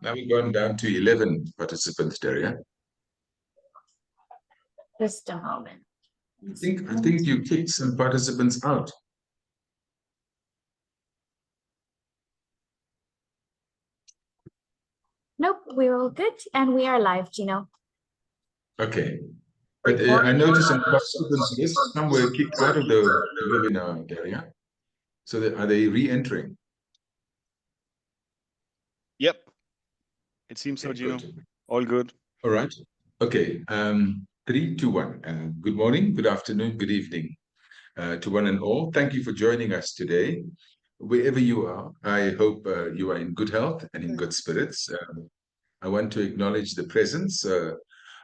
Now we've gone down to 11 participants, Daria. Just a moment. I think you kicked some participants out. Nope, we're all good, and we are live, Gino. Okay. But I noticed some participants list, some were kicked out of the webinar, Daria. So are they re-entering? Yep. It seems so, Gino. Good. All good. All right. Okay. 3, 2, 1. Good morning, good afternoon, good evening to one and all. Thank you for joining us today. Wherever you are, I hope you are in good health and in good spirits. I want to acknowledge the presence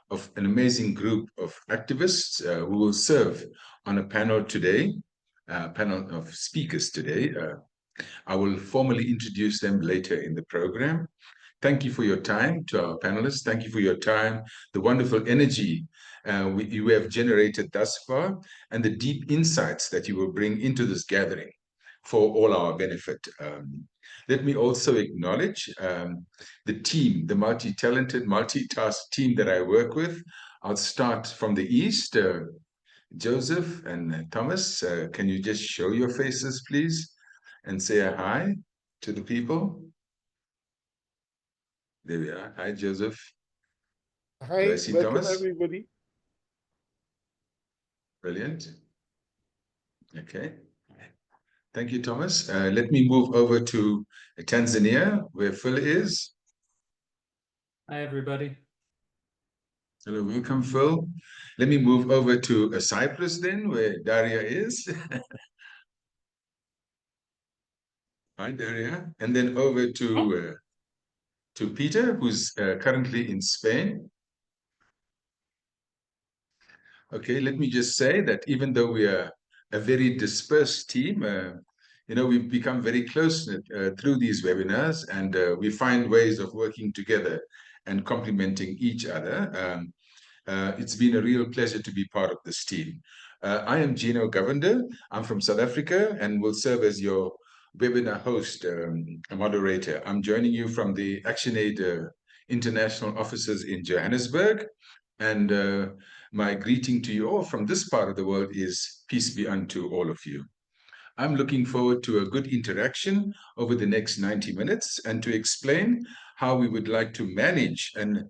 of an amazing group of activists who will serve on a panel today, panel of speakers today. I will formally introduce them later in the program. Thank you for your time to our panelists. Thank you for your time, the wonderful energy you have generated thus far, and the deep insights that you will bring into this gathering for all our benefit. Let me also acknowledge the team, the multi-talented, multitask team that I work with. I'll start from the east. Joseph and Thomas, can you just show your faces, please, and say a hi to the people? There we are. Hi, Joseph. Hi, Do I see welcome Thomas? everybody. Brilliant. Okay. Thank you, Thomas. Let me move over to Tanzania, where Phil is. Hi, everybody. Hello, welcome, Phil. Let me move over to Cyprus then, where Daria is. Hi, Daria. And then over to Peter, who's currently in Spain. Okay, let me just say that even though we are a very dispersed team, we've become very close through these webinars, and we find ways of working together and complementing each other. It's been a real pleasure to be part of this team. I am Gino Govender. I'm from South Africa and will serve as your webinar host, moderator. I'm joining you from the ActionAid International offices in Johannesburg. And my greeting to you all from this part of the world is peace be unto all of you. I'm looking forward to a good interaction over the next 90 minutes and to explain how we would like to manage and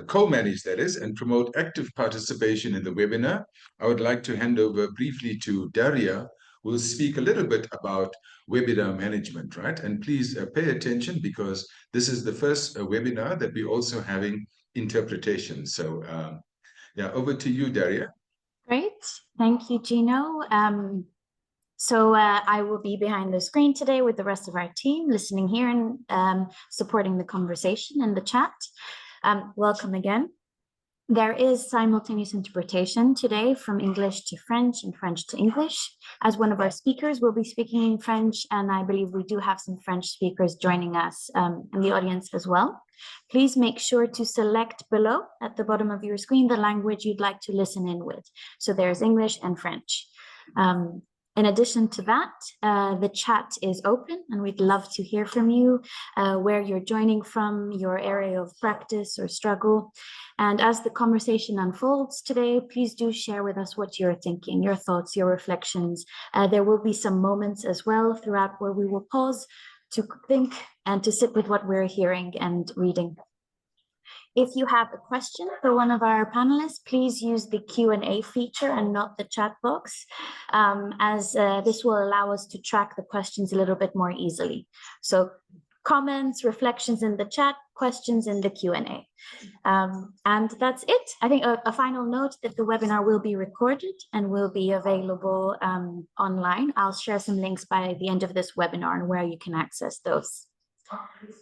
co-manage, that is, and promote active participation in the webinar. I would like to hand over briefly to Daria, who will speak a little bit about webinar management, right? And please pay attention because this is the first webinar that we're also having interpretation. So yeah, over to you, Daria. Great. Thank you, Gino. So I will be behind the screen today with the rest of our team, listening here and supporting the conversation in the chat. Welcome again. There is simultaneous interpretation today from English to French and French to English. As one of our speakers will be speaking in French, and I believe we do have some French speakers joining us in the audience as well. Please make sure to select below at the bottom of your screen the language you'd like to listen in with. So there's English and French. In addition to that, the chat is open and we'd love to hear from you, where you're joining from, your area of practice or struggle. And as the conversation unfolds today, please do share with us what you're thinking, your thoughts, your reflections. There will be some moments as well throughout where we will pause to think and to sit with what we're hearing and reading. If you have a question for one of our panelists, please use the Q&A feature and not the chat box, as this will allow us to track the questions a little bit more easily. So comments, reflections in the chat, questions in the Q&A. And that's it. I think a final note that the webinar will be recorded and will be available online. I'll share some links by the end of this webinar and where you can access those.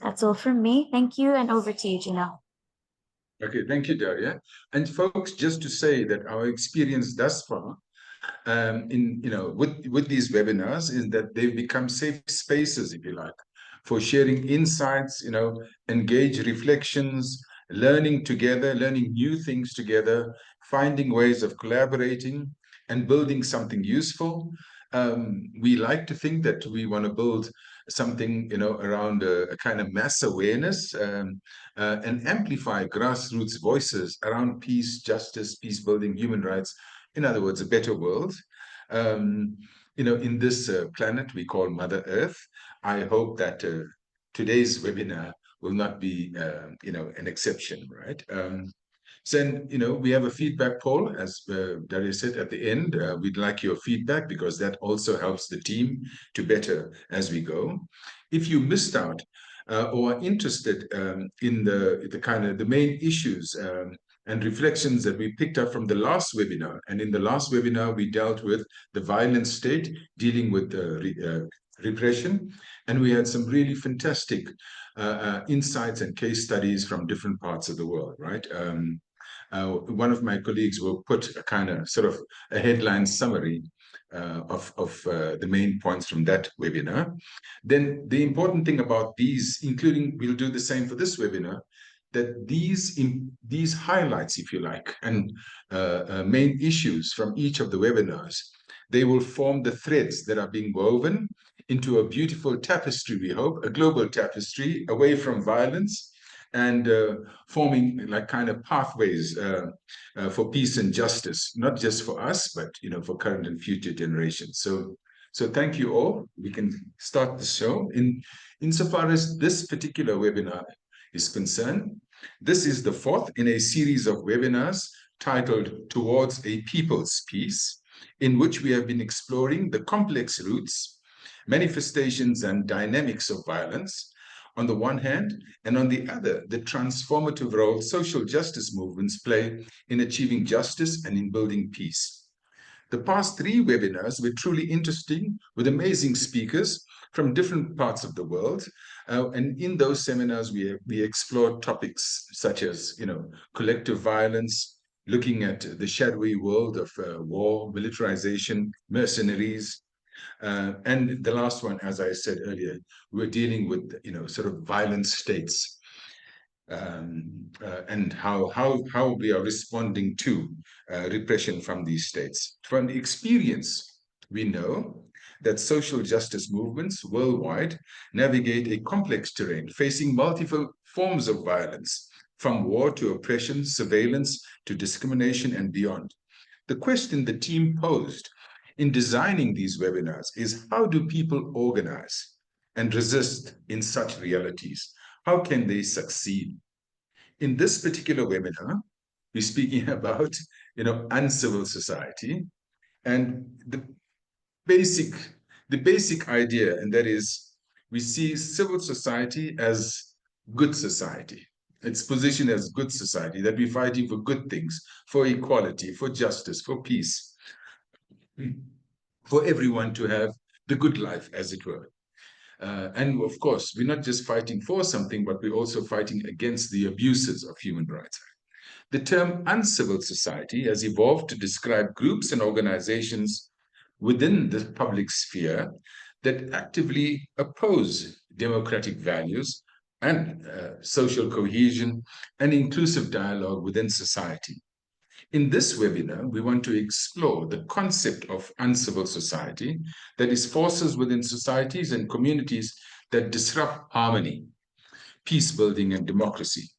That's all from me. Thank you, and over to you, Gino. Okay, thank you, Daria. And folks, just to say that our experience thus far with these webinars is that they've become safe spaces, if you like, for sharing insights, engage reflections, learning together, learning new things together, finding ways of collaborating, and building something useful. We like to think that we want to build something, around a kind of mass awareness, and amplify grassroots voices around peace, justice, peace building, human rights. In other words, a better world. In this planet we call Mother Earth. I hope that today's webinar will not be, an exception, right? So, we have a feedback poll, as Darius said at the end. We'd like your feedback because that also helps the team to better as we go. If you missed out or are interested in the kind of the main issues and reflections that we picked up from the last webinar, and in the last webinar we dealt with the violent state dealing with repression, and we had some really fantastic insights and case studies from different parts of the world, right? One of my colleagues will put a kind of sort of a headline summary of the main points from that webinar. Then the important thing about these, including, we'll do the same for this webinar, that these highlights, if you like, and main issues from each of the webinars, they will form the threads that are being woven into a beautiful tapestry, we hope, a global tapestry away from violence, and forming like kind of pathways for peace and justice, not just for us, but for current and future generations. So thank you all. We can start the show. Insofar as this particular webinar is concerned, this is the fourth in a series of webinars titled Towards a People's Peace, in which we have been exploring the complex roots, manifestations, and dynamics of violence on the one hand, and on the other, the transformative role social justice movements play in achieving justice and in building peace. The past three webinars were truly interesting, with amazing speakers from different parts of the world. And in those seminars, we explored topics such as, collective violence, looking at the shadowy world of war, militarization, mercenaries. And the last one, as I said earlier, we're dealing with, sort of violent states, and how we are responding to repression from these states. From experience, we know that social justice movements worldwide navigate a complex terrain, facing multiple forms of violence, from war to oppression, surveillance to discrimination and beyond. The question the team posed in designing these webinars is, how do people organize and resist in such realities? How can they succeed? In this particular webinar, we're speaking about, uncivil society, and the basic idea, and that is, we see civil society as good society. Its position as good society, that we're fighting for good things, for equality, for justice, for peace, for everyone to have the good life, as it were. And of course, we're not just fighting for something, but we're also fighting against the abuses of human rights. The term uncivil society has evolved to describe groups and organizations within the public sphere that actively oppose democratic values and social cohesion and inclusive dialogue within society. In this webinar, we want to explore the concept of uncivil society, that is, forces within societies and communities that disrupt harmony, peace building, and democracy.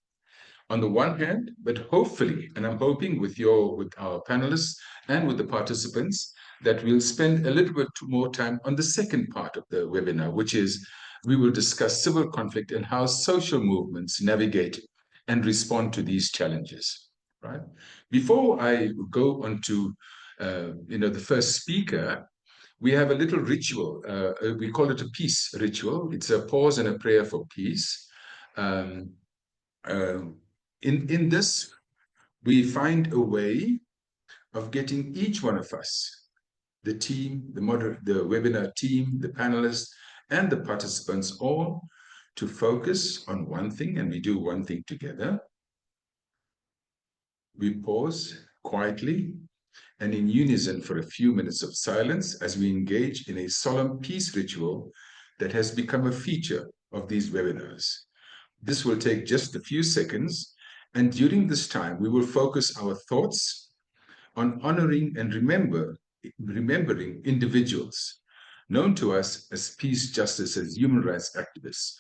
On the one hand, but hopefully, and I'm hoping with our panelists and with the participants, that we'll spend a little bit more time on the second part of the webinar, which is we will discuss civil conflict and how social movements navigate and respond to these challenges. Right? Before I go on to the first speaker, we have a little ritual. We call it a peace ritual. It's a pause and a prayer for peace. In this, we find a way of getting each one of us, the team, the webinar team, the panelists, and the participants, all to focus on one thing, and we do one thing together. We pause quietly and in unison for a few minutes of silence as we engage in a solemn peace ritual that has become a feature of these webinars. This will take just a few seconds, and during this time, we will focus our thoughts on honoring and remember remembering individuals known to us as peace, justice, as human rights activists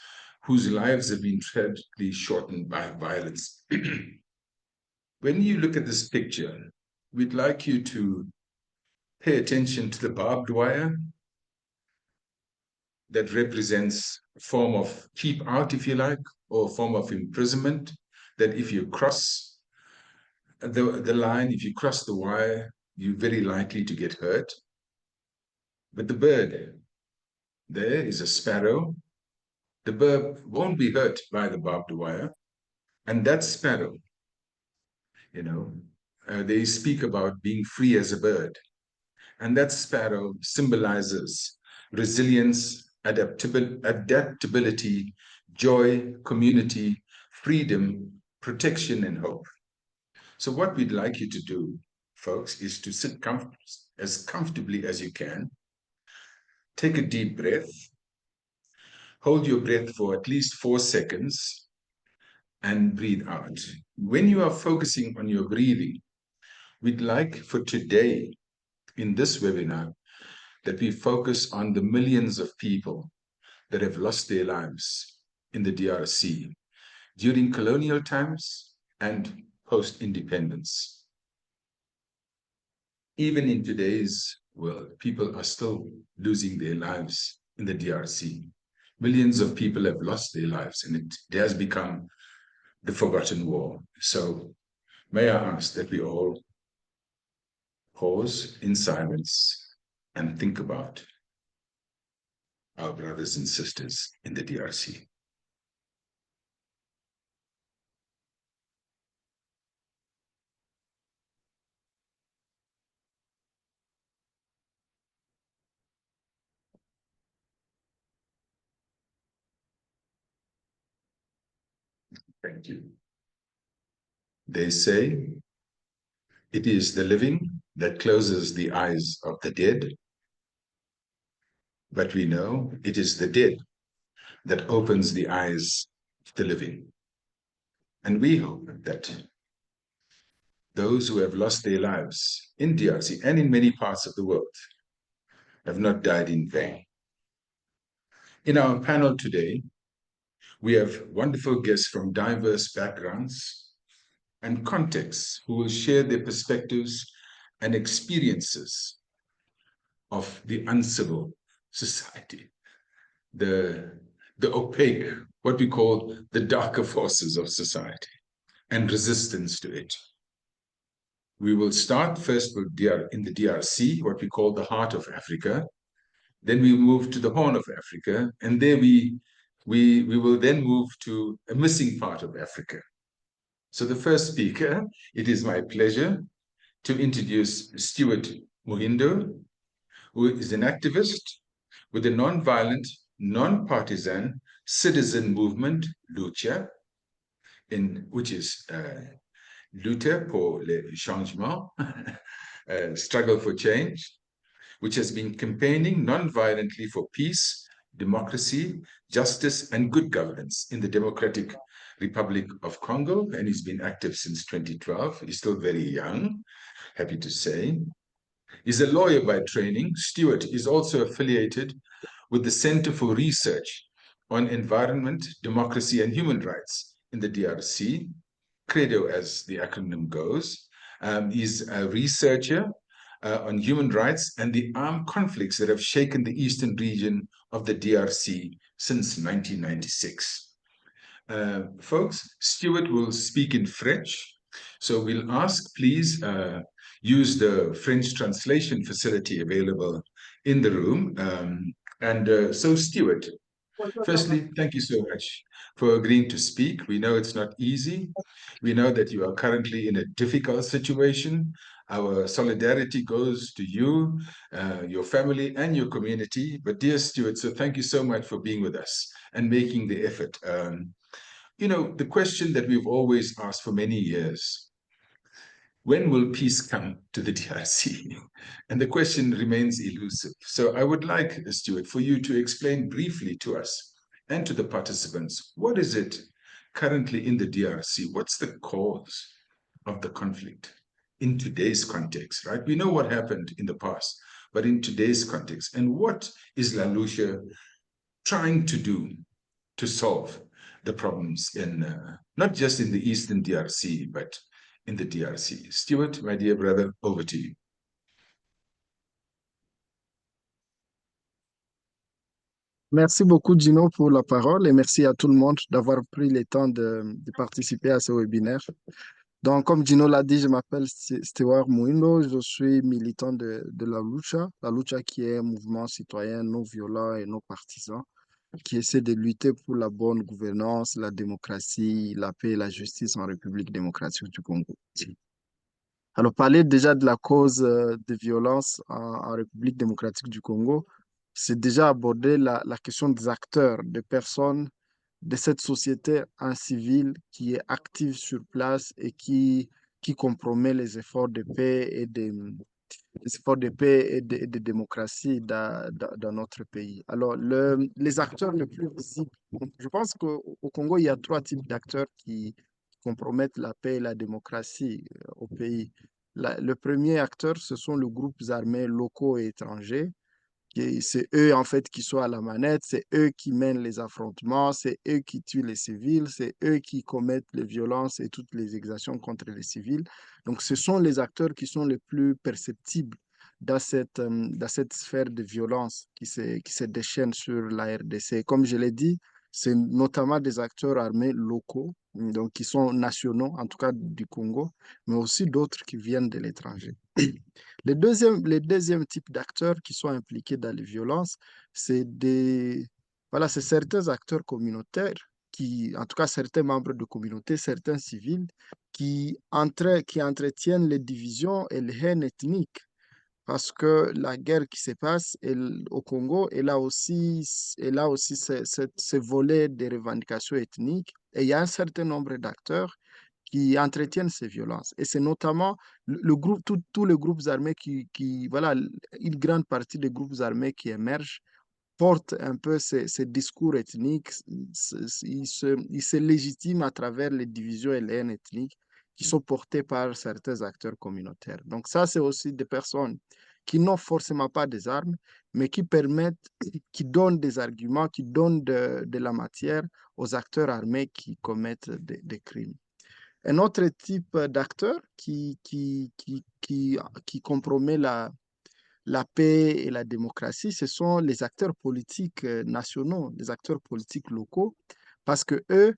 whose lives have been tragically shortened by violence. When you look at this picture, we'd like you to pay attention to the barbed wire that represents a form of keep out, if you like, or a form of imprisonment, that if you cross the line, if you cross the wire, you're very likely to get hurt. But the bird, there is a sparrow. The bird won't be hurt by the barbed wire. And that sparrow, they speak about being free as a bird. And that sparrow symbolizes resilience, adaptability, joy, community, freedom, protection, and hope. So what we'd like you to do, folks, is to sit as comfortably as you can. Take a deep breath. Hold your breath for at least 4 seconds and breathe out. When you are focusing on your breathing, we'd like for today, in this webinar, that we focus on the millions of people that have lost their lives in the DRC during colonial times and post-independence. Even in today's world, people are still losing their lives in the DRC. Millions of people have lost their lives, and it has become the forgotten war. So may I ask that we all pause in silence and think about our brothers and sisters in the DRC. Thank you. They say it is the living that closes the eyes of the dead, but we know it is the dead that opens the eyes of the living. And we hope that those who have lost their lives in DRC and in many parts of the world have not died in vain. In our panel today, we have wonderful guests from diverse backgrounds and contexts who will share their perspectives and experiences of the uncivil society, the opaque, what we call the darker forces of society, and resistance to it. We will start first with in the DRC, what we call the heart of Africa. Then we move to the Horn of Africa, and there we will then move to a missing part of Africa. So the first speaker, it is my pleasure to introduce Stuart Muhindo, who is an activist with the non-violent, non-partisan citizen movement, Lucha, which is Lutte pour le changement, struggle for change, which has been campaigning non-violently for peace, democracy, justice, and good governance in the Democratic Republic of Congo, and he's been active since 2012. He's still very young, happy to say. He's a lawyer by training. Stuart is also affiliated with the Center for Research on Environment, Democracy, and Human Rights in the DRC, CREDO as the acronym goes. He's a researcher on human rights and the armed conflicts that have shaken the eastern region of the DRC since 1996. Folks, Stuart will speak in French, so we'll ask, please use the French translation facility available in the room. So Stuart, firstly, thank you so much for agreeing to speak. We know it's not easy. We know that you are currently in a difficult situation. Our solidarity goes to you, your family, and your community. But dear Stuart, so thank you so much for being with us and making the effort. The question that we've always asked for many years, when will peace come to the DRC? And the question remains elusive. So I would like, Stuart, for you to explain briefly to us and to the participants, what is it currently in the DRC? What's the cause of the conflict? in today's context, right? We know what happened in the past, but in today's context. And what is La Lucia trying to do to solve the problems in not just in the Eastern DRC, but in the DRC? Stuart, my dear brother, over to you. Merci beaucoup, Gino, pour la parole et merci à tout le monde d'avoir pris le temps de participer à ce webinaire. Donc, comme Gino l'a dit, je m'appelle Stewart Mouindo, je suis militant de la lucha qui est un mouvement citoyen non violent et non partisan qui essaie de lutter pour la bonne gouvernance, la démocratie, la paix et la justice en République démocratique du Congo. Alors, parler déjà de la cause de violence en République démocratique du Congo, c'est déjà aborder la question des acteurs, des personnes de cette société incivile qui est active sur place et qui compromet les efforts de paix et de démocratie dans notre pays. Alors, les acteurs les plus visibles, je pense qu'au Congo, il y a trois types d'acteurs qui compromettent la paix et la démocratie au pays. Le premier acteur, ce sont les groupes armés locaux et étrangers. C'est eux, en fait, qui sont à la manette, c'est eux qui mènent les affrontements, c'est eux qui tuent les civils, c'est eux qui commettent les violences et toutes les exactions contre les civils. Donc, ce sont les acteurs qui sont les plus perceptibles dans cette sphère de violence qui se déchaîne sur la RDC. Comme je l'ai dit, c'est notamment des acteurs armés locaux, donc qui sont nationaux, en tout cas du Congo, mais aussi d'autres qui viennent de l'étranger. Les deuxièmes types d'acteurs qui sont impliqués dans les violences, c'est certains acteurs communautaires, en tout cas certains membres de communautés, certains civils, qui entretiennent les divisions et les haines ethniques. Parce que la guerre qui se passe au Congo, elle a aussi ce volet de revendications ethniques. Et il y a un certain nombre d'acteurs qui entretiennent ces violences. Et c'est notamment tous les groupes armés voilà, une grande partie des groupes armés qui émergent portent un peu ces discours ethniques, ils se légitiment à travers les divisions et les haines ethniques qui sont portées par certains acteurs communautaires. Donc ça, c'est aussi des personnes qui n'ont forcément pas des armes, mais qui permettent, qui donnent des arguments, qui donnent de la matière aux acteurs armés qui commettent des crimes. Un autre type d'acteur qui compromet la paix et la démocratie, ce sont les acteurs politiques nationaux, les acteurs politiques locaux, parce que eux,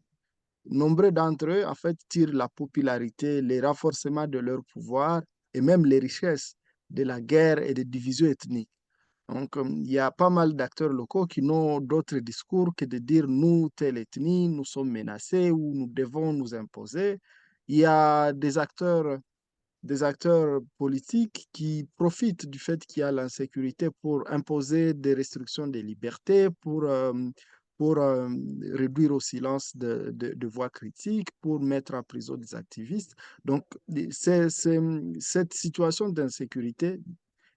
nombreux d'entre eux, en fait, tirent la popularité, les renforcements de leur pouvoir et même les richesses de la guerre et des divisions ethniques. Donc, il y a pas mal d'acteurs locaux qui n'ont d'autre discours que de dire nous, telle ethnie, nous sommes menacés ou nous devons nous imposer. Il y a des acteurs politiques qui profitent du fait qu'il y a l'insécurité pour imposer des restrictions des libertés, pour réduire au silence de voix critiques, pour mettre en prison des activistes. Donc, cette situation d'insécurité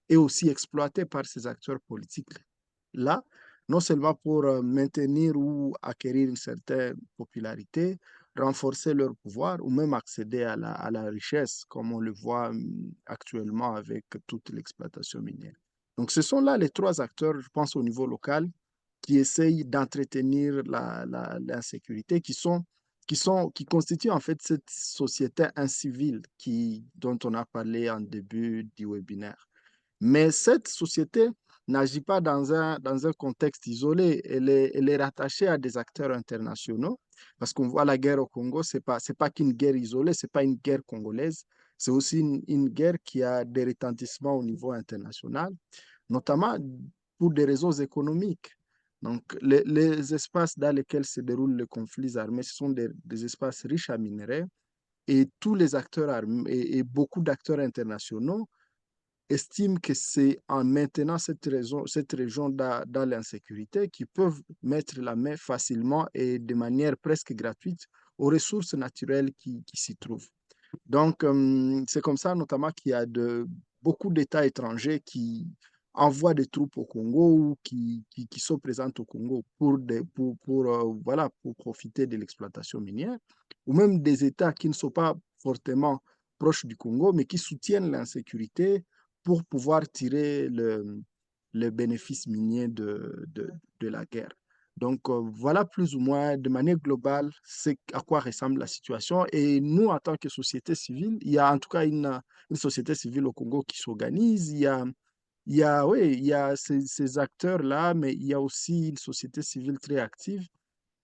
est aussi exploitée par ces acteurs politiques-là, non seulement pour maintenir ou acquérir une certaine popularité, renforcer leur pouvoir ou même accéder à la richesse, comme on le voit actuellement avec toute l'exploitation minière. Donc, ce sont là les trois acteurs, je pense, au niveau local, qui essayent d'entretenir l'insécurité, qui constituent en fait cette société incivile dont on a parlé en début du webinaire. Mais cette société n'agit pas dans un contexte isolé. Elle est rattachée à des acteurs internationaux parce qu'on voit la guerre au Congo, c'est pas qu'une guerre isolée, c'est pas une guerre congolaise, c'est aussi une guerre qui a des retentissements au niveau international, notamment pour des raisons économiques. Donc, les espaces dans lesquels se déroulent les conflits armés, ce sont des espaces riches en minerais et tous les acteurs armés et beaucoup d'acteurs internationaux estiment que c'est en maintenant cette région dans l'insécurité qu'ils peuvent mettre la main facilement et de manière presque gratuite aux ressources naturelles qui s'y trouvent. Donc, c'est comme ça notamment qu'il y a beaucoup d'États étrangers qui envoient des troupes au Congo ou qui sont présentes au Congo pour profiter de l'exploitation minière, ou même des États qui ne sont pas fortement proches du Congo, mais qui soutiennent l'insécurité pour pouvoir tirer le bénéfice minier de la guerre. Donc, voilà plus ou moins de manière globale à quoi ressemble la situation. Et nous, en tant que société civile, il y a en tout cas une société civile au Congo qui s'organise. Il y a ces acteurs-là, mais il y a aussi une société civile très active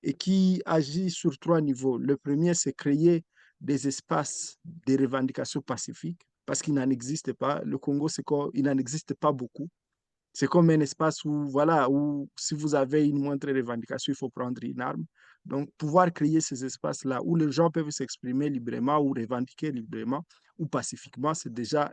et qui agit sur 3 niveaux. Le premier, c'est créer des espaces de revendications pacifiques parce qu'il n'en existe pas. Le Congo, il n'en existe pas beaucoup. C'est comme un espace où, voilà, où si vous avez une moindre revendication, il faut prendre une arme. Donc, pouvoir créer ces espaces-là où les gens peuvent s'exprimer librement ou revendiquer librement ou pacifiquement, c'est déjà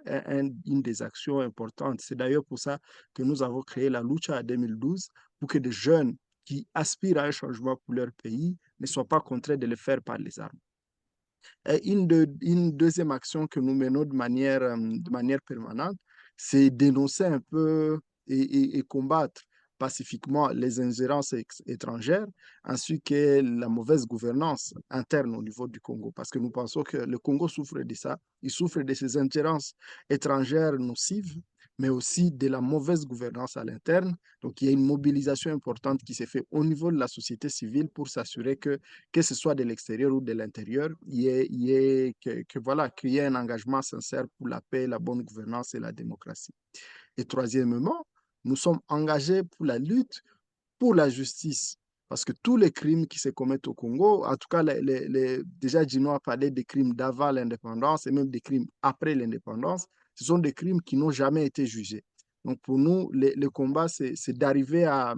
une des actions importantes. C'est d'ailleurs pour ça que nous avons créé la lucha en 2012, pour que des jeunes qui aspirent à un changement pour leur pays ne soient pas contraints de le faire par les armes. Et une deuxième action que nous menons de manière permanente, c'est dénoncer un peu et combattre pacifiquement les ingérences étrangères, ainsi que la mauvaise gouvernance interne au niveau du Congo. Parce que nous pensons que le Congo souffre de ça. Il souffre de ces ingérences étrangères nocives, mais aussi de la mauvaise gouvernance à l'interne. Donc, il y a une mobilisation importante qui s'est faite au niveau de la société civile pour s'assurer que ce soit de l'extérieur ou de l'intérieur, voilà, qu'il y ait un engagement sincère pour la paix, la bonne gouvernance et la démocratie. Et troisièmement, nous sommes engagés pour la lutte pour la justice. Parce que tous les crimes qui se commettent au Congo, en tout cas, déjà Gino a parlé des crimes d'avant l'indépendance et même des crimes après l'indépendance, ce sont des crimes qui n'ont jamais été jugés. Donc pour nous, le combat, c'est d'arriver à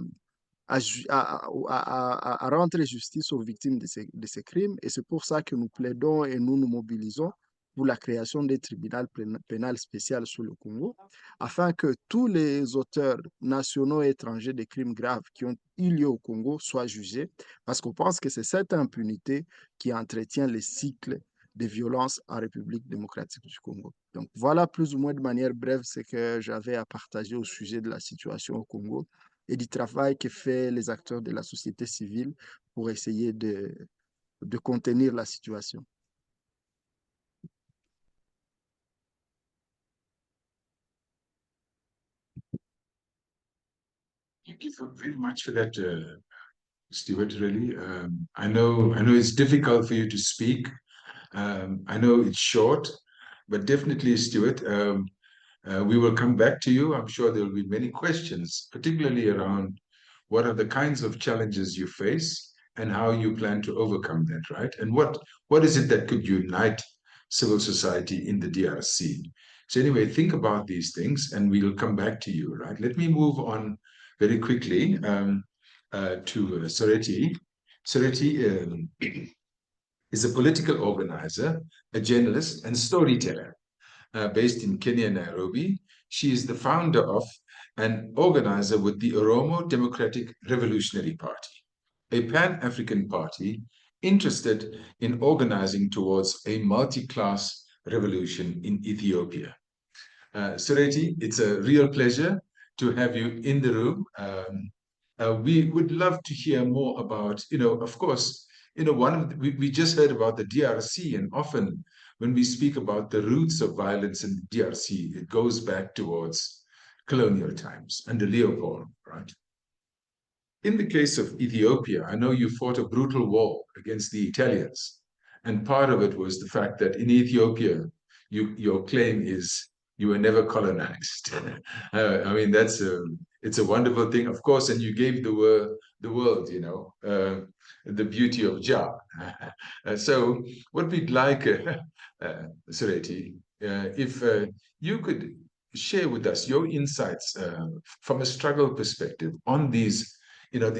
rendre justice aux victimes de ces crimes. Et c'est pour ça que nous plaidons et nous nous mobilisons pour la création des tribunaux pénal spécial sur le Congo, afin que tous les auteurs nationaux et étrangers de crimes graves qui ont eu lieu au Congo soient jugés, parce qu'on pense que c'est cette impunité qui entretient les cycles de violence en République démocratique du Congo. Donc voilà plus ou moins de manière brève ce que j'avais à partager au sujet de la situation au Congo et du travail que font les acteurs de la société civile pour essayer de contenir la situation. Thank you very much for that, Stuart. Really, I know it's difficult for you to speak. I know it's short, but definitely, Stuart, we will come back to you. I'm sure there will be many questions, particularly around what are the kinds of challenges you face and how you plan to overcome that, right? And what is it that could unite civil society in the DRC? So anyway, think about these things and we'll come back to you, right? Let me move on very quickly to Sereti. Sereti is a political organizer, a journalist, and storyteller based in Kenya, Nairobi. She is the founder of and organizer with the Oromo Democratic Revolutionary Party, a Pan-African party interested in organizing towards a multi-class revolution in Ethiopia. Sereti, it's a real pleasure to have you in the room. We would love to hear more about, of course, we just heard about the DRC, and often when we speak about the roots of violence in the DRC, it goes back towards colonial times under Leopold, right? In the case of Ethiopia, I know you fought a brutal war against the Italians, and part of it was the fact that in Ethiopia, your claim is you were never colonized. I mean, it's a wonderful thing, of course, and you gave the world, the beauty of Jah. So what we'd like, Sereti, if you could share with us your insights from a struggle perspective on these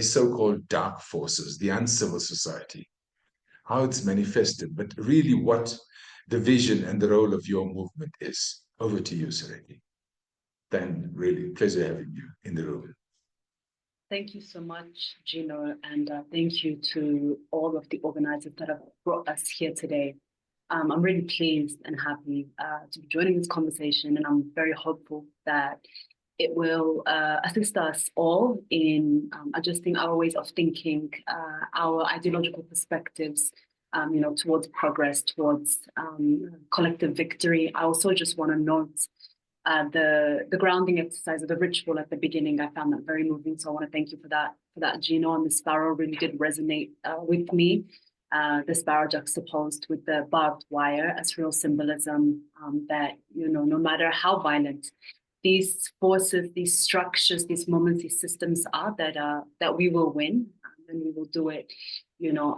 so-called dark forces, the uncivil society, how it's manifested, but really what the vision and the role of your movement is. Over to you, Sereti. Then, really, pleasure having you in the room. Thank you so much, Gino, and thank you to all of the organizers that have brought us here today. I'm really pleased and happy to be joining this conversation, and I'm very hopeful that it will assist us all in adjusting our ways of thinking, our ideological perspectives, towards progress, towards collective victory. I also just want to note the grounding exercise or the ritual at the beginning. I found that very moving, so I want to thank you for that, Gino. And the sparrow really did resonate with me. The sparrow juxtaposed with the barbed wire as real symbolism that, no matter how violent these forces, these structures, these moments, these systems are, that we will win, and we will do it,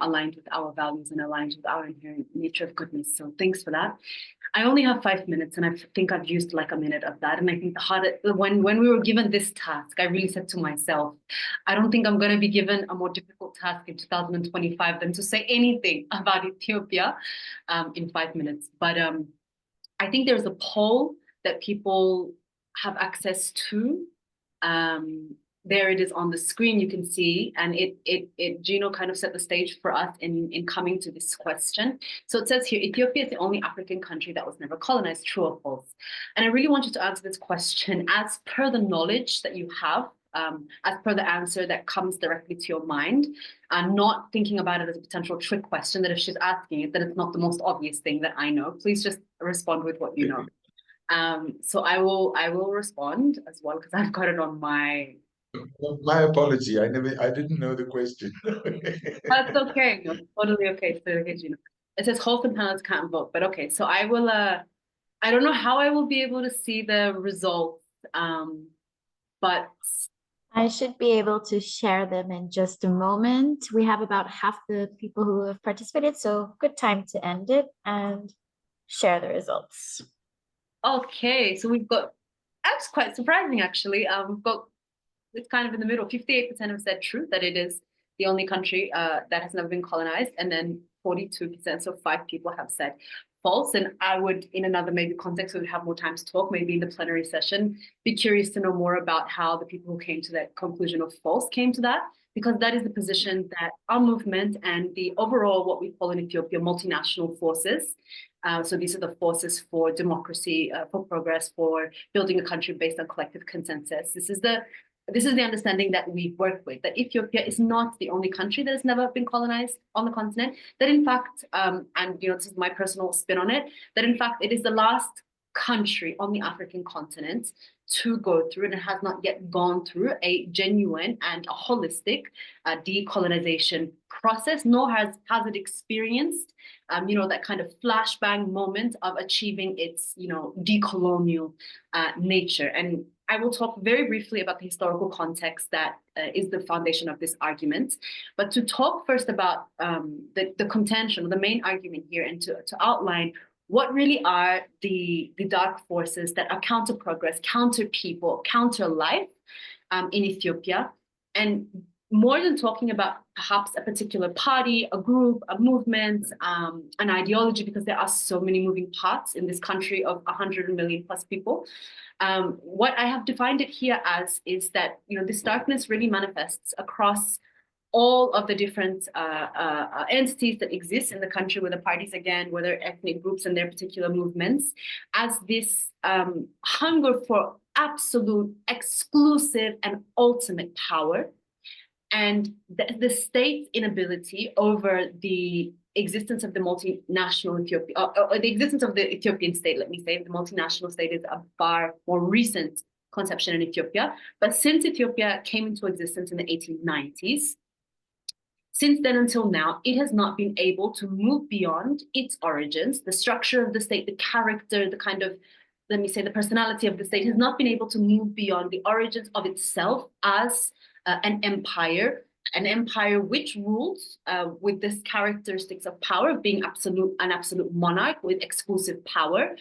aligned with our values and aligned with our inherent nature of goodness. So thanks for that. I only have 5 minutes, and I think I've used like a minute of that. And I think when we were given this task, I really said to myself, I don't think I'm going to be given a more difficult task in 2025 than to say anything about Ethiopia in 5 minutes. But I think there's a poll that people have access to. There it is on the screen, you can see, and it Gino kind of set the stage for us in coming to this question. So it says here, Ethiopia is the only African country that was never colonized, true or false? And I really want you to answer this question as per the knowledge that you have, as per the answer that comes directly to your mind, and not thinking about it as a potential trick question that if she's asking it, that it's not the most obvious thing that I know. Please just respond with what you know. So I will respond as well, because I've got it on my... My apology. I didn't know the question. That's okay. No, totally okay. So, it says wholesome panelists can't vote, but okay. So I will. I don't know how I will be able to see the results, but I should be able to share them in just a moment. We have about half the people who have participated, so good time to end it and share the results. Okay, so we've got. That's quite surprising, actually. We've got. It's kind of in the middle. 58% have said true, that it is the only country that has never been colonized, and then 42%, so 5 people have said false. And I would, in another maybe context, we would have more time to talk, maybe in the plenary session, be curious to know more about how the people who came to that conclusion of false came to that, because that is the position that our movement and the overall, what we call in Ethiopia, multinational forces. So these are the forces for democracy, for progress, for building a country based on collective consensus. This is the understanding that we work with, that Ethiopia is not the only country that has never been colonized on the continent, that in fact, and this is my personal spin on it, that in fact it is the last country on the African continent to go through, and it has not yet gone through a genuine and a holistic decolonization process, nor has it experienced, that kind of flashbang moment of achieving its, decolonial nature. And I will talk very briefly about the historical context that is the foundation of this argument. But to talk first about the contention, the main argument here, and to outline what really are the dark forces that are counter progress, counter people, counter life in Ethiopia. And more than talking about perhaps a particular party, a group, a movement, an ideology, because there are so many moving parts in this country of 100 million plus people. What I have defined it here as is that, this darkness really manifests across all of the different entities that exist in the country, whether parties, again, whether ethnic groups and their particular movements, as this hunger for absolute, exclusive, and ultimate power, and the state's inability over the existence of the multinational Ethiopia, or the existence of the Ethiopian state, let me say. The multinational state is a far more recent conception in Ethiopia. But since Ethiopia came into existence in the 1890s, since then until now, it has not been able to move beyond its origins. The structure of the state, the character, the kind of, let me say, the personality of the state has not been able to move beyond the origins of itself as an empire which rules with these characteristics of power, of being an absolute monarch with exclusive power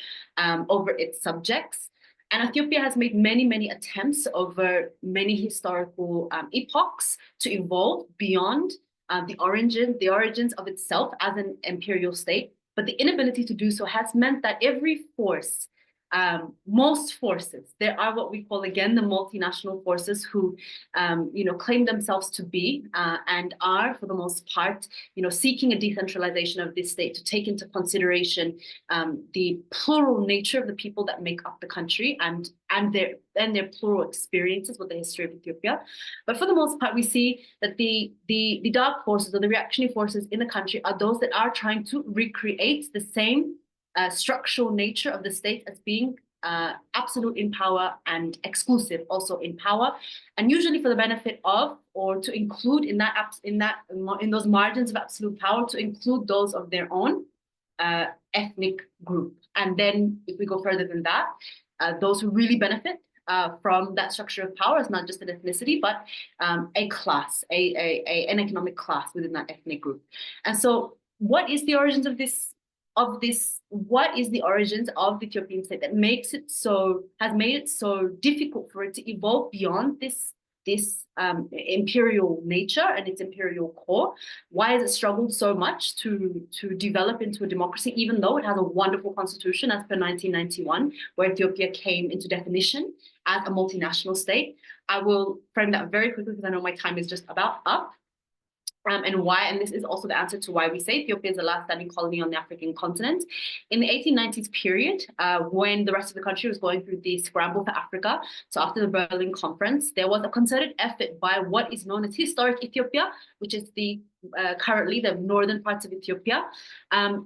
over its subjects. And Ethiopia has made many, many attempts over many historical epochs to evolve beyond the origins of itself as an imperial state. But the inability to do so has meant that every force most forces, there are what we call, again, the multinational forces who, claim themselves to be and are, for the most part, seeking a decentralization of this state to take into consideration the plural nature of the people that make up the country and their plural experiences with the history of Ethiopia. But for the most part, we see that the dark forces or the reactionary forces in the country are those that are trying to recreate the same structural nature of the state as being absolute in power and exclusive also in power, and usually for the benefit of, or to include in those margins of absolute power, to include those of their own ethnic group. And then if we go further than that, those who really benefit from that structure of power is not just an ethnicity, but a class, an economic class within that ethnic group. And so what is the origins of this? What is the origins of the Ethiopian state that has made it so difficult for it to evolve beyond this imperial nature and its imperial core? Why has it struggled so much to develop into a democracy, even though it has a wonderful constitution as per 1991, where Ethiopia came into definition as a multinational state? I will frame that very quickly because I know my time is just about up. And this is also the answer to why we say Ethiopia is the last standing colony on the African continent. In the 1890s period, when the rest of the country was going through the scramble for Africa, so after the Berlin Conference, there was a concerted effort by what is known as historic Ethiopia, which is currently the northern parts of Ethiopia,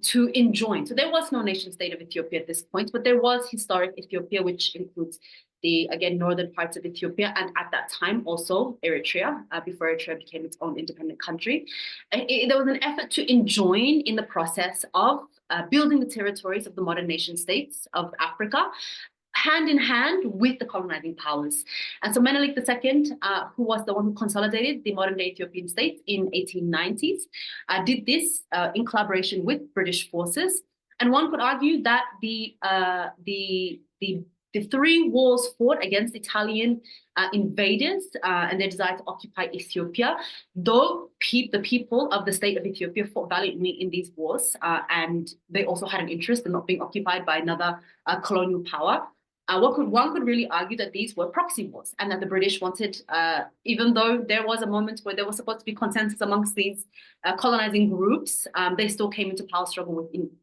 to enjoin. So there was no nation state of Ethiopia at this point, but there was historic Ethiopia, which includes the, again, northern parts of Ethiopia, and at that time also Eritrea, before Eritrea became its own independent country. There was an effort to enjoin in the process of building the territories of the modern nation states of Africa, hand in hand with the colonizing powers. And so Menelik II, who was the one who consolidated the modern day Ethiopian states in 1890s, did this in collaboration with British forces. And one could argue that the three wars fought against Italian invaders and their desire to occupy Ethiopia, though the people of the state of Ethiopia fought valiantly in these wars, and they also had an interest in not being occupied by another colonial power. One could really argue that these were proxy wars, and that the British wanted, even though there was a moment where there was supposed to be consensus amongst these colonizing groups, they still came into power struggle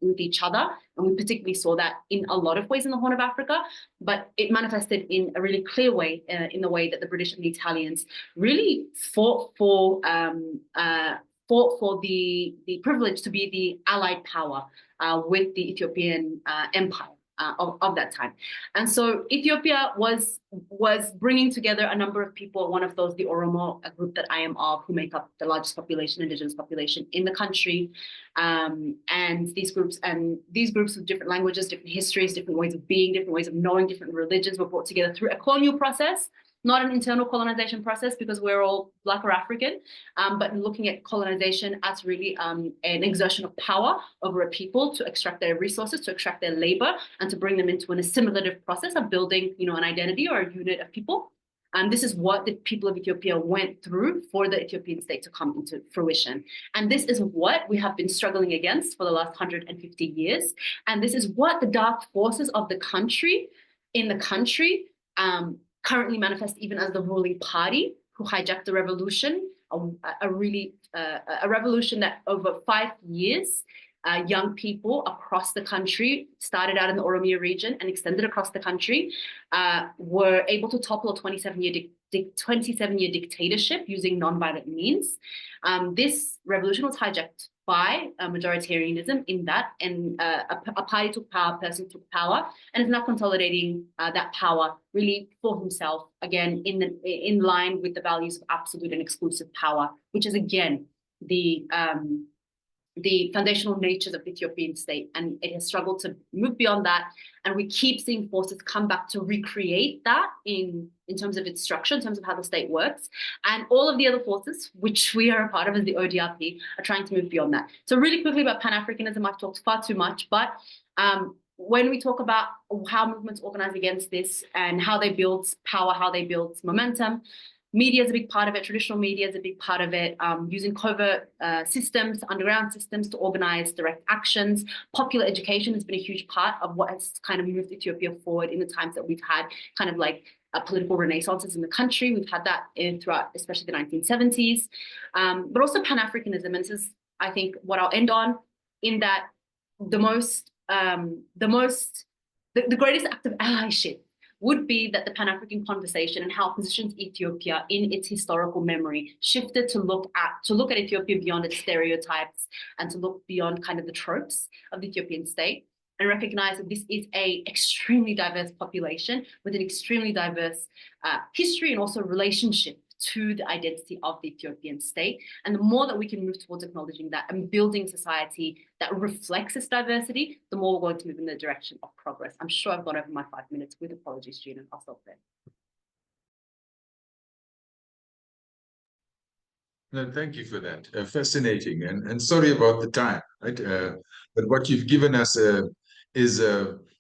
with each other. And we particularly saw that in a lot of ways in the Horn of Africa, but it manifested in a really clear way in the way that the British and the Italians really fought for the privilege to be the allied power with the Ethiopian empire. Of that time. And so Ethiopia was bringing together a number of people, one of those, the Oromo, a group that I am of, who make up the largest population, indigenous population in the country. And these groups with different languages, different histories, different ways of being, different ways of knowing, different religions were brought together through a colonial process, not an internal colonization process because we're all Black or African, but looking at colonization as really an exertion of power over a people to extract their resources, to extract their labor, and to bring them into an assimilative process of building, an identity or a unit of people. And this is what the people of Ethiopia went through for the Ethiopian state to come into fruition. And this is what we have been struggling against for the last 150 years. And this is what the dark forces of the country, currently manifest even as the ruling party who hijacked the revolution, a revolution that over 5 years, young people across the country, started out in the Oromia region and extended across the country, were able to topple a 27-year dictatorship using nonviolent means. This revolution was hijacked by majoritarianism in that, and a party took power, a person took power, and is now consolidating that power really for himself, again, in line with the values of absolute and exclusive power, which is, again, the foundational natures of the Ethiopian state. And it has struggled to move beyond that. And we keep seeing forces come back to recreate that in terms of its structure, in terms of how the state works. And all of the other forces, which we are a part of as the ODRP, are trying to move beyond that. So really quickly about Pan-Africanism, I've talked far too much, but when we talk about how movements organize against this and how they build power, how they build momentum, Media is a big part of it. Traditional media is a big part of it. Using covert systems, underground systems to organize direct actions. Popular education has been a huge part of what has kind of moved Ethiopia forward in the times that we've had kind of like political renaissances in the country. We've had that throughout, especially the 1970s, but also Pan-Africanism. And this is, I think, what I'll end on, in that the greatest act of allyship would be that the Pan-African conversation and how it positions Ethiopia in its historical memory shifted to look at Ethiopia beyond its stereotypes and to look beyond kind of the tropes of the Ethiopian state, and recognize that this is an extremely diverse population with an extremely diverse history and also relationship to the identity of the Ethiopian state. And the more that we can move towards acknowledging that and building society that reflects this diversity, the more we're going to move in the direction of progress. I'm sure I've gone over my 5 minutes, with apologies, Gina. I'll stop there. No, thank you for that. Fascinating, and sorry about the time, right? But what you've given us is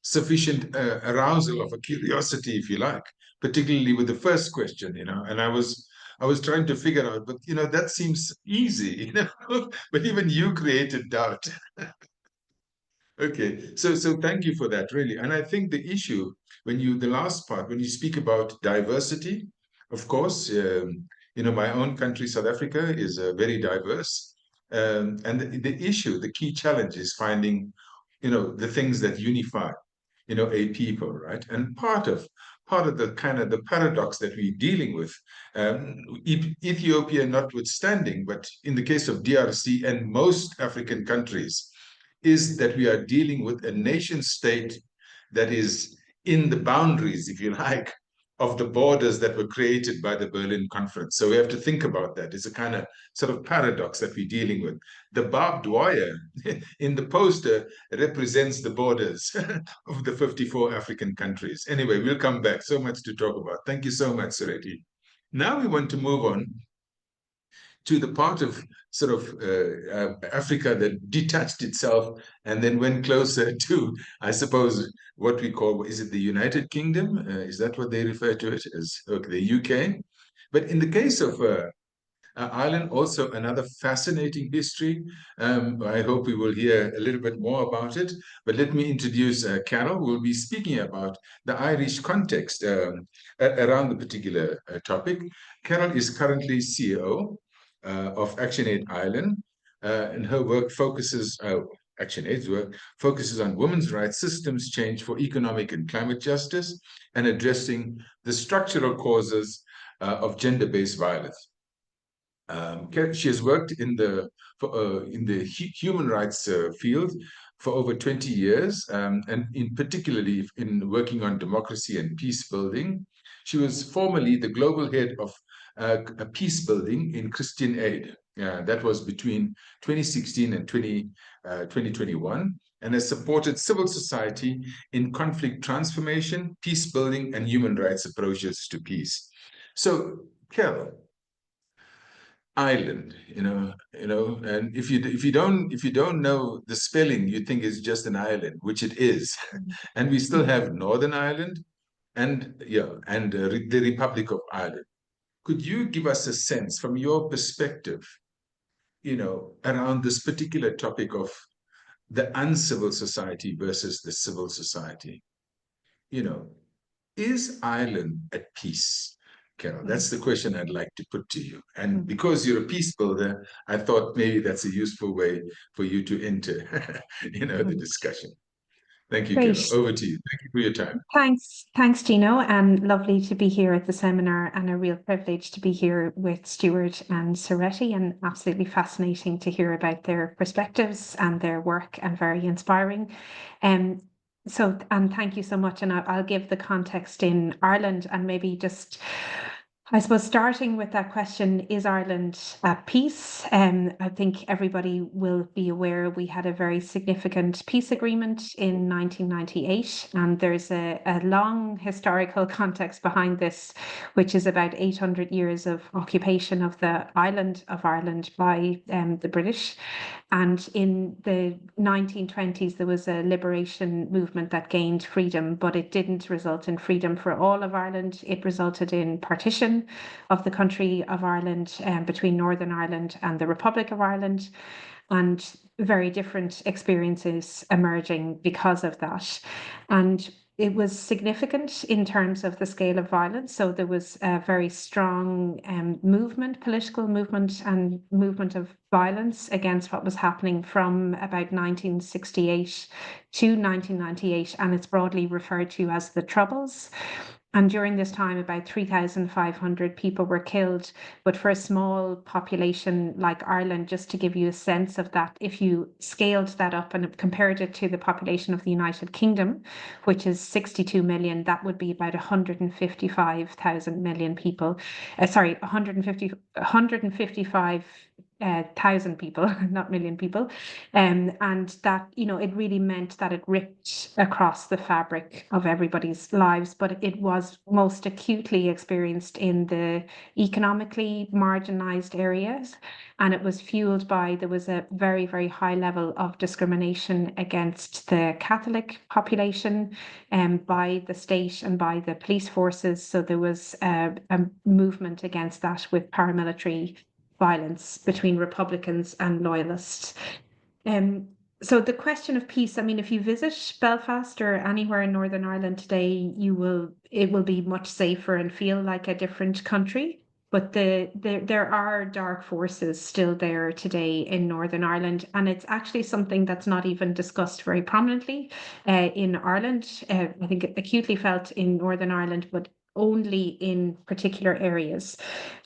sufficient arousal of a curiosity, if you like, particularly with the first question, and I was trying to figure out, but that seems easy, but even you created doubt. Okay, so thank you for that, really. And I think the issue, the last part, when you speak about diversity, of course, my own country, South Africa, is very diverse. And the issue, the key challenge is finding, the things that unify, a people, right? And part of the kind of the paradox that we're dealing with, Ethiopia notwithstanding, but in the case of DRC and most African countries, is that we are dealing with a nation state that is in the boundaries, if you like, of the borders that were created by the Berlin Conference. So we have to think about that. It's a kind of sort of paradox that we're dealing with. The barbed wire in the poster represents the borders of the 54 African countries. Anyway, we'll come back. So much to talk about. Thank you so much, Sereti. Now we want to move on to the part of sort of Africa that detached itself and then went closer to, I suppose, what we call, is it the United Kingdom? Is that what they refer to it as? Okay, the UK. But in the case of Ireland, also another fascinating history. I hope we will hear a little bit more about it. But let me introduce Carol, who will be speaking about the Irish context around the particular topic. Carol is currently CEO of ActionAid Ireland, and her work focuses, ActionAid's work focuses on women's rights, systems change for economic and climate justice, and addressing the structural causes of gender-based violence. She has worked in the human rights field for over 20 years, and particularly in working on democracy and peace building. She was formerly the global head of peace building in Christian Aid. That was between 2016 and 2021, and has supported civil society in conflict transformation, peace building, and human rights approaches to peace. So, Carol, Ireland, and if you don't know the spelling, you think it's just an island, which it is, and we still have Northern Ireland, and the Republic of Ireland. Could you give us a sense from your perspective, around this particular topic of the uncivil society versus the civil society? Is Ireland at peace? Carol, that's the question I'd like to put to you. And because you're a peace builder, I thought maybe that's a useful way for you to enter, the discussion. Thank you, Great. Carol. Over to you. Thank you for your time. Thanks, Gino, and lovely to be here at the seminar, and a real privilege to be here with Stuart and Sereti, and absolutely fascinating to hear about their perspectives and their work, and very inspiring. So thank you so much, and I'll give the context in Ireland, and maybe just, I suppose, starting with that question, is Ireland at peace? I think everybody will be aware we had a very significant peace agreement in 1998, and there's a long historical context behind this, which is about 800 years of occupation of the island of Ireland by the British. And in the 1920s, there was a liberation movement that gained freedom, but it didn't result in freedom for all of Ireland. It resulted in partition. partition of the country of Ireland between Northern Ireland and the Republic of Ireland, and very different experiences emerging because of that. And it was significant in terms of the scale of violence. So there was a very strong movement, political movement and movement of violence against what was happening from about 1968 to 1998, and it's broadly referred to as the Troubles. And during this time, about 3,500 people were killed. But for a small population like Ireland, just to give you a sense of that, if you scaled that up and compared it to the population of the United Kingdom, which is 62 million, that would be about 155,000 million people. 155,000 people, not million people. And that, it really meant that it ripped across the fabric of everybody's lives, but it was most acutely experienced in the economically marginalized areas. And it was fueled by, there was a very, very high level of discrimination against the Catholic population by the state and by the police forces. So there was a movement against that with paramilitary violence between Republicans and Loyalists. So the question of peace, I mean, if you visit Belfast or anywhere in Northern Ireland today, it will be much safer and feel like a different country. But there are dark forces still there today in Northern Ireland, and it's actually something that's not even discussed very prominently in Ireland. I think acutely felt in Northern Ireland, but only in particular areas.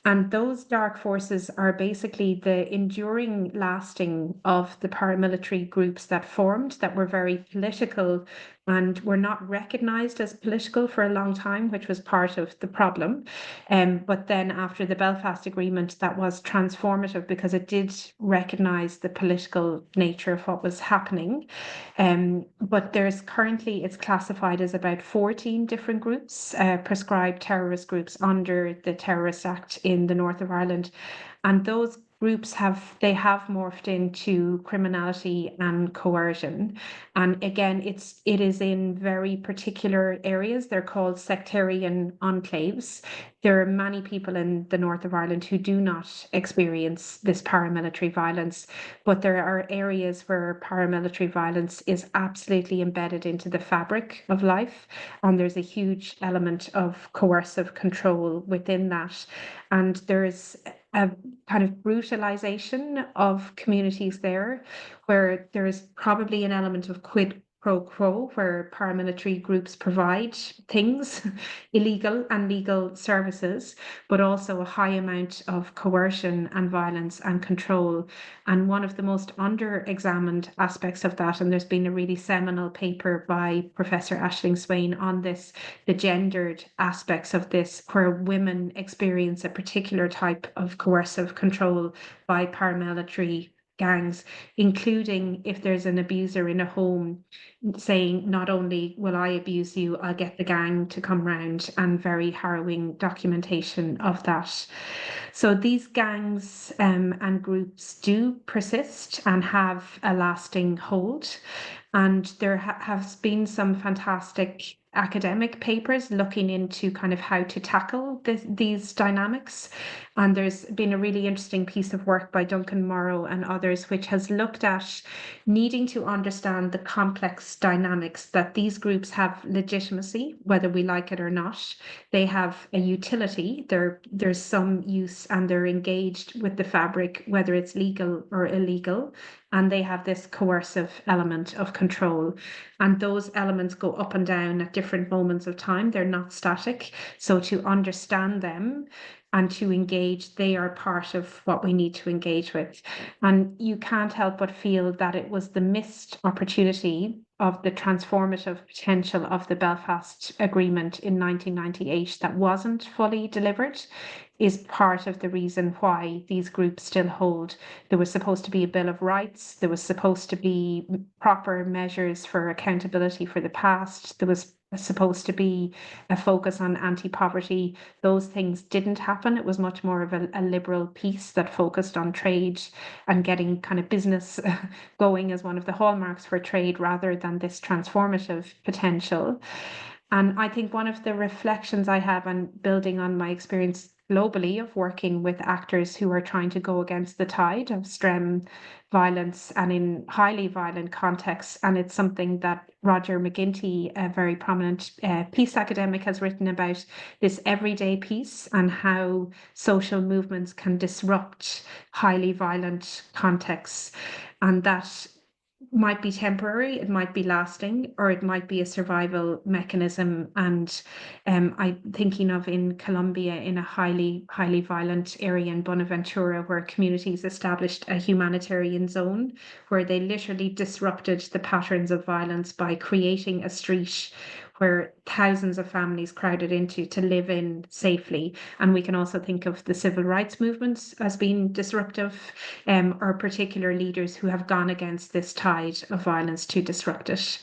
And those dark forces are basically the enduring lasting of the paramilitary groups that formed, that were very political and were not recognized as political for a long time, which was part of the problem. But then after the Belfast Agreement, that was transformative because it did recognize the political nature of what was happening. But there's currently, it's classified as about 14 different groups, prescribed terrorist groups under the Terrorist Act in the north of Ireland. And those groups have morphed into criminality and coercion. And again, it is in very particular areas. They're called sectarian enclaves. There are many people in the north of Ireland who do not experience this paramilitary violence, but there are areas where paramilitary violence is absolutely embedded into the fabric of life. And there's a huge element of coercive control within that. And there's a kind of brutalization of communities there, where there is probably an element of quid pro quo, where paramilitary groups provide things, illegal and legal services, but also a high amount of coercion and violence and control. And one of the most under-examined aspects of that, and there's been a really seminal paper by Professor Aisling Swain on this, the gendered aspects of this, where women experience a particular type of coercive control by paramilitary gangs, including if there's an abuser in a home, saying not only will I abuse you, I'll get the gang to come round, and very harrowing documentation of that. So these gangs and groups do persist and have a lasting hold. And there has been some fantastic academic papers looking into kind of how to tackle these dynamics. And there's been a really interesting piece of work by Duncan Morrow and others, which has looked at needing to understand the complex dynamics that these groups have legitimacy, whether we like it or not. They have a utility, there's some use, and they're engaged with the fabric, whether it's legal or illegal. And they have this coercive element of control. And those elements go up and down at different moments of time. They're not static. So to understand them and to engage, they are part of what we need to engage with. And you can't help but feel that it was the missed opportunity of the transformative potential of the Belfast Agreement in 1998 that wasn't fully delivered, is part of the reason why these groups still hold. There was supposed to be a Bill of Rights. There was supposed to be proper measures for accountability for the past. There was supposed to be a focus on anti-poverty. Those things didn't happen. It was much more of a liberal piece that focused on trade and getting kind of business going as one of the hallmarks for trade, rather than this transformative potential. And I think one of the reflections I have, and building on my experience globally of working with actors who are trying to go against the tide of STREM violence and in highly violent contexts. And it's something that Roger McGinty, a very prominent peace academic, has written about, this everyday peace and how social movements can disrupt highly violent contexts. And that might be temporary, it might be lasting, or it might be a survival mechanism. And I'm thinking of in Colombia, in a highly violent area in Buenaventura, where communities established a humanitarian zone where they literally disrupted the patterns of violence by creating a street where thousands of families crowded into to live in safely. And we can also think of the civil rights movements as being disruptive, or particular leaders who have gone against this tide of violence to disrupt it.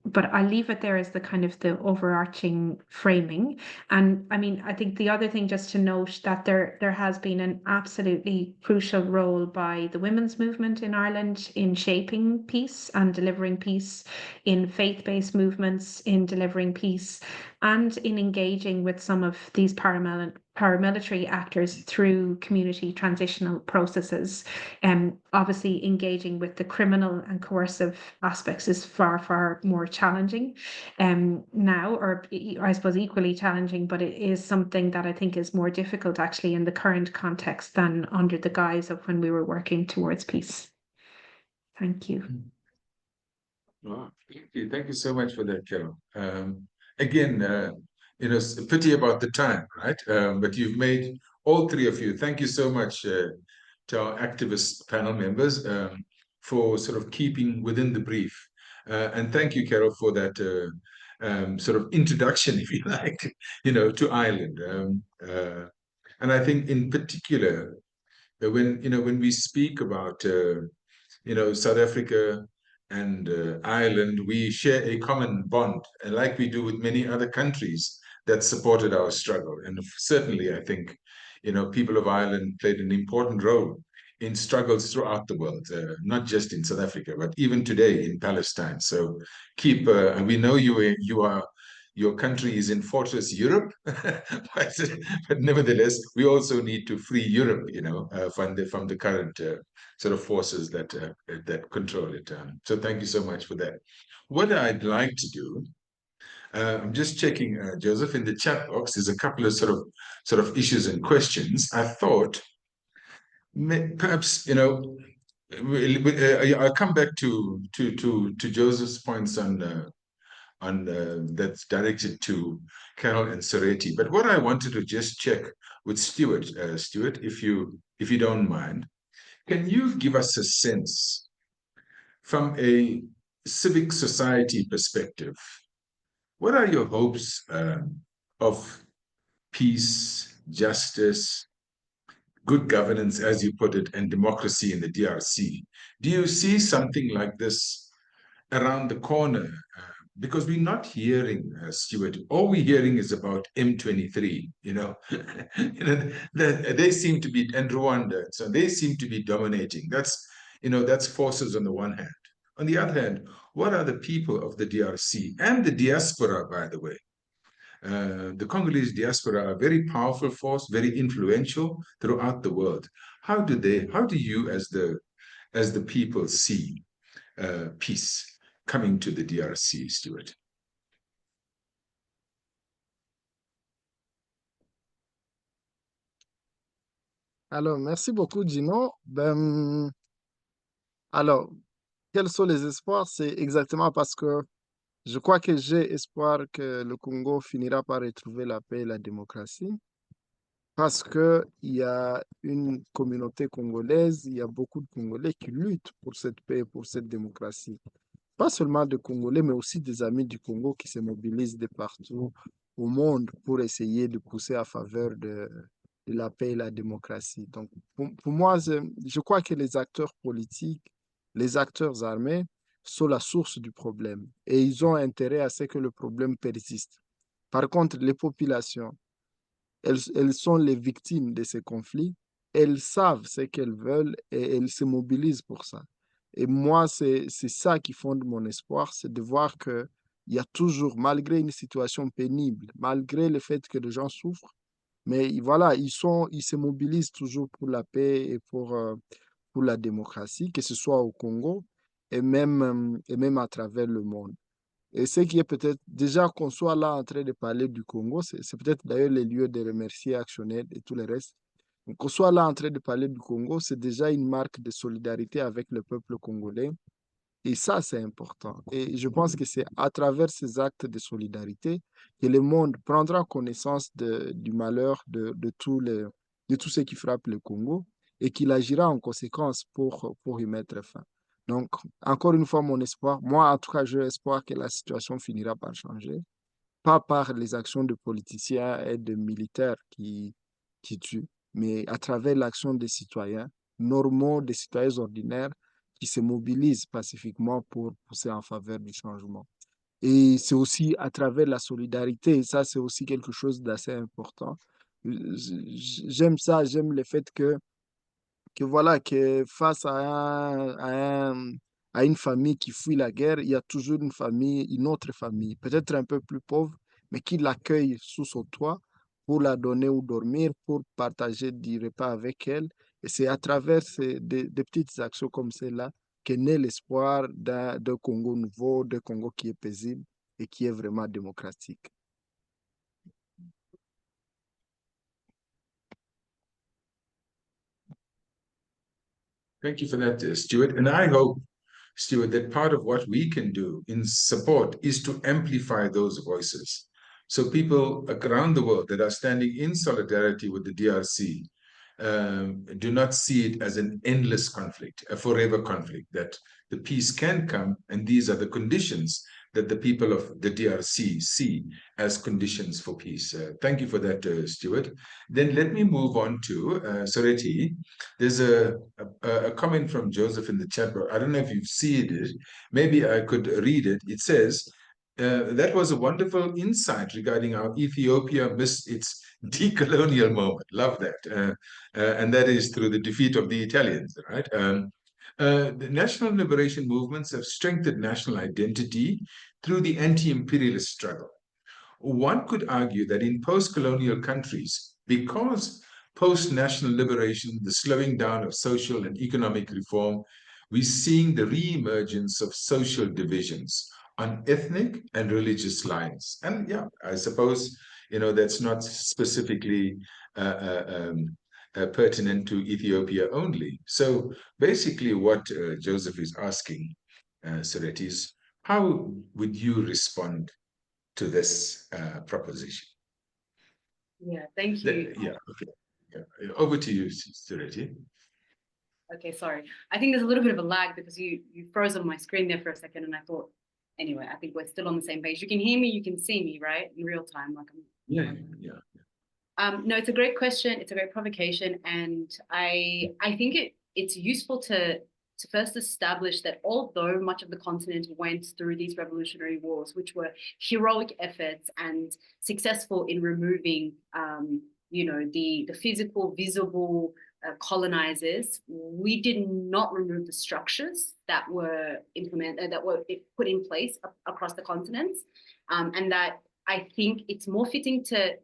But I leave it there as the kind of the overarching framing. And I mean, I think the other thing just to note that there has been an absolutely crucial role by the women's movement in Ireland in shaping peace and delivering peace, in faith-based movements in delivering peace, and in engaging with some of these paramilitary actors through community transitional processes. Obviously, engaging with the criminal and coercive aspects is far more challenging now, or I suppose equally challenging, but it is something that I think is more difficult actually in the current context than under the guise of when we were working towards peace. Thank you. Oh, thank you so much for that, Carol. Again, it's a pity about the time, right? But you've made, all three of you, thank you so much to our activist panel members for sort of keeping within the brief. And thank you, Carol, for that sort of introduction, if you like, to Ireland. And I think in particular, when we speak about South Africa and Ireland, we share a common bond, and like we do with many other countries that supported our struggle. And certainly, I think, people of Ireland played an important role in struggles throughout the world, not just in South Africa, but even today in Palestine. So and we know your country is in Fortress Europe, but nevertheless, we also need to free Europe, from the current sort of forces that control it. So thank you so much for that. What I'd like to do, I'm just checking, Joseph, in the chat box. There's a couple of sort of issues and questions. I thought perhaps I'll come back to Joseph's points on that's directed to Carol and Sereti. But what I wanted to just check with Stuart, if you don't mind, can you give us a sense from a civic society perspective? What are your hopes of peace, justice, good governance, as you put it, and democracy in the DRC? Do you see something like this around the corner? Because we're not hearing, Stuart, all we're hearing is about M23, they seem to be, and Rwanda, so they seem to be dominating. That's forces on the one hand. On the other hand, what are the people of the DRC and the diaspora, by the way? The Congolese diaspora are a very powerful force, very influential throughout the world. How do you as the people see peace coming to the DRC, Stuart? Alors, merci beaucoup, Gino. Alors, quels sont les espoirs? C'est exactement parce que je crois que j'ai espoir que le Congo finira par retrouver la paix et la démocratie. Parce qu'il y a une communauté congolaise, il y a beaucoup de Congolais qui luttent pour cette paix, pour cette démocratie. Pas seulement de Congolais, mais aussi des amis du Congo qui se mobilisent de partout au monde pour essayer de pousser à faveur de la paix et la démocratie. Donc, pour moi, je crois que les acteurs politiques, les acteurs armés sont la source du problème et ils ont intérêt à ce que le problème persiste. Par contre, les populations, elles sont les victimes de ces conflits, elles savent ce qu'elles veulent et elles se mobilisent pour ça. Et moi, c'est ça qui fonde mon espoir, c'est de voir qu'il y a toujours, malgré une situation pénible, malgré le fait que les gens souffrent, Mais voilà, ils se mobilisent toujours pour la paix et pour la démocratie, que ce soit au Congo et même à travers le monde. Et ce qui est peut-être, déjà qu'on soit là en train de parler du Congo, c'est peut-être d'ailleurs le lieu de remercier Actionnel et tout le reste. Donc, qu'on soit là en train de parler du Congo, c'est déjà une marque de solidarité avec le peuple congolais. Et ça, c'est important. Et je pense que c'est à travers ces actes de solidarité que le monde prendra connaissance du malheur de tout ce qui frappe le Congo et qu'il agira en conséquence pour y mettre fin. Donc, encore une fois, mon espoir, moi, en tout cas, j'ai espoir que la situation finira par changer, pas par les actions de politiciens et de militaires qui tuent, mais à travers l'action des citoyens normaux, des citoyens ordinaires qui se mobilisent pacifiquement pour pousser en faveur du changement. Et c'est aussi à travers la solidarité, et ça, c'est aussi quelque chose d'assez important. J'aime ça, j'aime le fait que voilà, que face à une famille qui fuit la guerre, il y a toujours une famille, une autre famille, peut-être un peu plus pauvre, mais qui l'accueille sous son toit pour la donner où dormir, pour partager du repas avec elle. Et c'est à travers des petites actions comme celle-là que naît l'espoir d'un Congo nouveau, d'un Congo qui est paisible et qui est vraiment démocratique. Thank you for that, Stuart. And I hope, Stuart, that part of what we can do in support is to amplify those voices. So people around the world that are standing in solidarity with the DRC do not see it as an endless conflict, a forever conflict, that the peace can come, and these are the conditions that the people of the DRC see as conditions for peace. Thank you for that, Stuart. Then let me move on to Soreti. There's a comment from Joseph in the chat box. I don't know if you've seen it. Maybe I could read it. It says, that was a wonderful insight regarding how Ethiopia missed its decolonial moment. Love that. And that is through the defeat of the Italians, right? The national liberation movements have strengthened national identity through the anti-imperialist struggle. One could argue that in post-colonial countries, because post-national liberation, the slowing down of social and economic reform, we're seeing the re-emergence of social divisions on ethnic and religious lines. And yeah, I suppose, that's not specifically pertinent to Ethiopia only. So basically what Joseph is asking, Sereti, is how would you respond to this proposition? Yeah, thank you. Yeah, okay. Yeah. Over to you, Sereti. Okay, sorry. I think there's a little bit of a lag because you froze on my screen there for a second, and I thought, anyway, I think we're still on the same page. You can hear me, you can see me, right? In real time, like I'm. Yeah. No, it's a great question. It's a great provocation, and I think it's useful to first establish that although much of the continent went through these revolutionary wars, which were heroic efforts and successful in removing, the physical, visible colonizers, we did not remove the structures that were put in place across the continents, and that I think it's more fitting to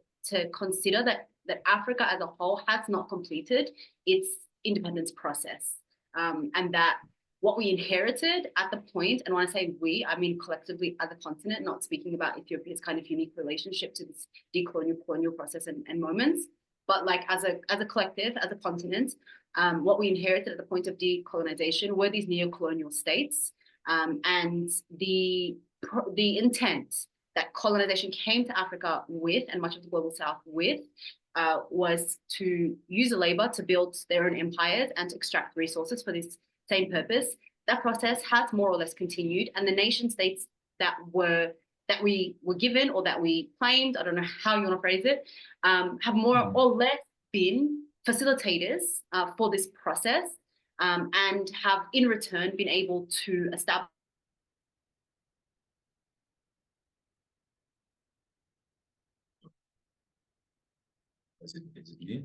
consider that Africa as a whole has not completed its independence process, and that what we inherited at the point, and when I say we, I mean collectively as a continent, not speaking about Ethiopia's kind of unique relationship to this decolonial colonial process and moments, but like as a collective, as a continent, what we inherited at the point of decolonization were these neo-colonial states, and the intent that colonization came to Africa with, and much of the global south with, was to use the labor to build their own empires and to extract resources for this same purpose. That process has more or less continued, and the nation states that we were given or that we claimed, I don't know how you want to phrase it, have more or less been facilitators for this process, and have in return been able to establish. Is it me?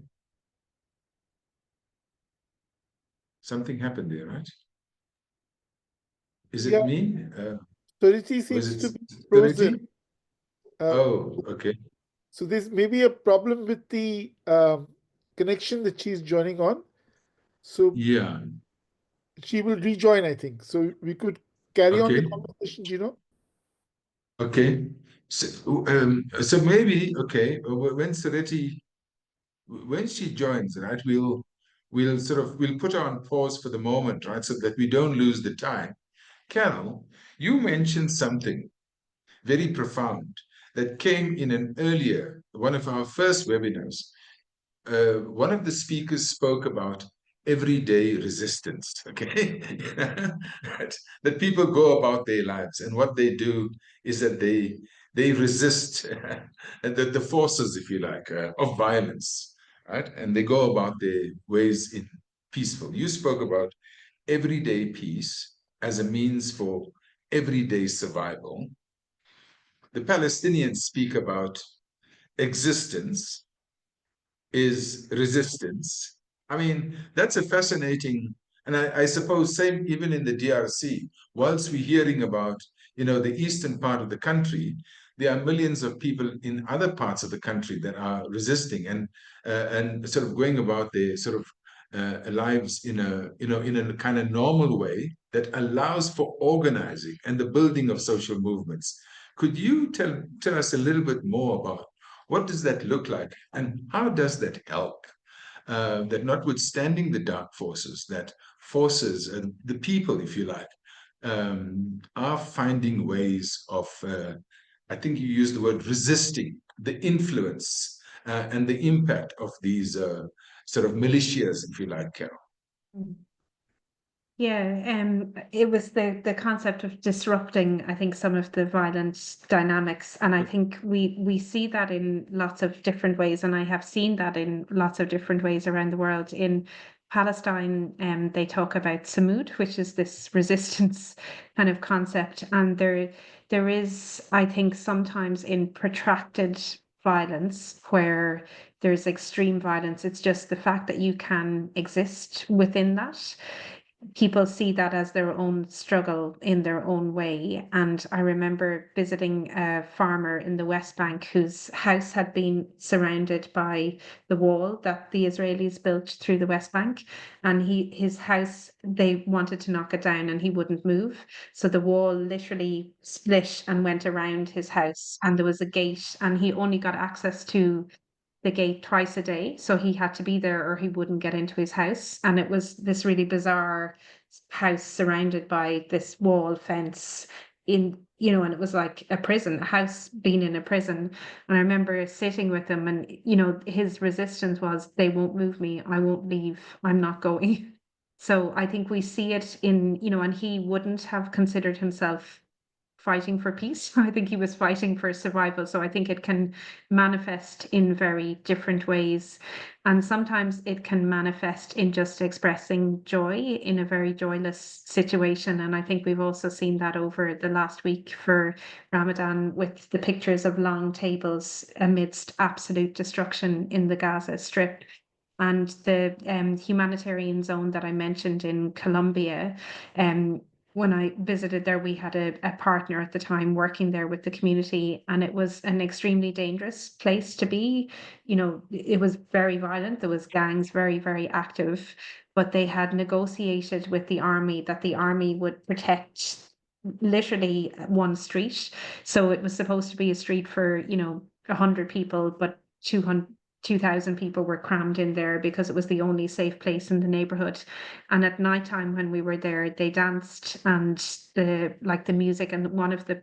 Something happened there, right? Is it me? Soreti Was seems to it be frozen. Oh, okay. So there's maybe a problem with the connection that she's joining on. So Yeah. she will rejoin, I think. So we could carry on the Okay. conversation, Gino. Okay. So maybe, okay, when when she joins, right, we'll put her on pause for the moment, right, so that we don't lose the time. Carol, you mentioned something very profound that came in one of our first webinars. One of the speakers spoke about everyday resistance, okay? That people go about their lives, and what they do is that they resist the forces, if you like, of violence, right? And they go about their ways in peaceful. You spoke about everyday peace as a means for everyday survival. The Palestinians speak about existence is resistance. I mean, that's a fascinating, and I suppose same even in the DRC, whilst we're hearing about, the eastern part of the country, there are millions of people in other parts of the country that are resisting and sort of going about their sort of lives in a kind of normal way that allows for organizing and the building of social movements. Could you tell us a little bit more about what does that look like? And how does that help? That notwithstanding the dark forces, that forces and the people, if you like, are finding ways of, I think you used the word resisting the influence and the impact of these sort of militias, if you like, Carol. Yeah, it was the concept of disrupting, I think, some of the violent dynamics, and I think we see that in lots of different ways, and I have seen that in lots of different ways around the world. In Palestine, they talk about samud, which is this resistance kind of concept, and there is, I think, sometimes in protracted violence where there's extreme violence, it's just the fact that you can exist within that. People see that as their own struggle in their own way. And I remember visiting a farmer in the West Bank whose house had been surrounded by the wall that the Israelis built through the West Bank. And his house, they wanted to knock it down and he wouldn't move. So the wall literally split and went around his house, and there was a gate, and he only got access to the gate twice a day. So he had to be there or he wouldn't get into his house. And it was this really bizarre house surrounded by this wall fence and it was like a prison, a house being in a prison. And I remember sitting with him, and, his resistance was, they won't move me. I won't leave. I'm not going. So I think we see it in, and he wouldn't have considered himself fighting for peace. I think he was fighting for survival. So I think it can manifest in very different ways. And sometimes it can manifest in just expressing joy in a very joyless situation. And I think we've also seen that over the last week for Ramadan with the pictures of long tables amidst absolute destruction in the Gaza Strip. And the humanitarian zone that I mentioned in Colombia, when I visited there, we had a partner at the time working there with the community, and it was an extremely dangerous place to be. It was very violent. There was gangs very, very active, but they had negotiated with the army that the army would protect literally one street. So it was supposed to be a street for, 100 people, but 2,000 people were crammed in there because it was the only safe place in the neighborhood. And at nighttime when we were there, they danced, and the music, and one of the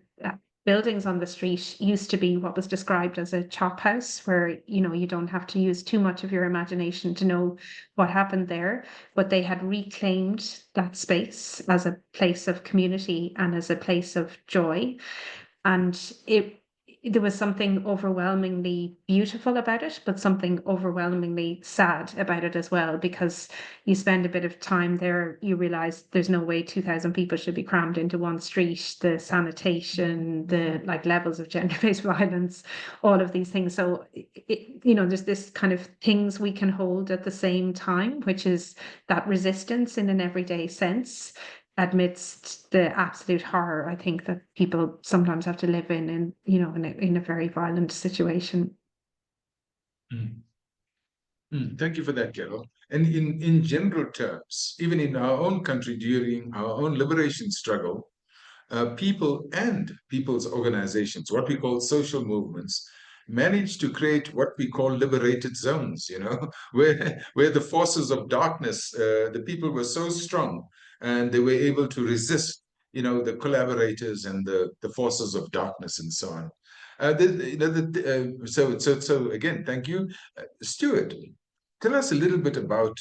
buildings on the street used to be what was described as a chop house, where you don't have to use too much of your imagination to know what happened there. But they had reclaimed that space as a place of community and as a place of joy. And there was something overwhelmingly beautiful about it, but something overwhelmingly sad about it as well, because you spend a bit of time there, you realize there's no way 2,000 people should be crammed into one street. The sanitation, the levels of gender-based violence, all of these things. So there's this kind of things we can hold at the same time, which is that resistance in an everyday sense amidst the absolute horror, I think, that people sometimes have to live in a very violent situation. Mm. Thank you for that, Carol. And in general terms, even in our own country during our own liberation struggle, people and people's organizations, what we call social movements, managed to create what we call liberated zones, where the forces of darkness, the people were so strong and they were able to resist, the collaborators and the forces of darkness and so on. So again, thank you. Stuart, tell us a little bit about,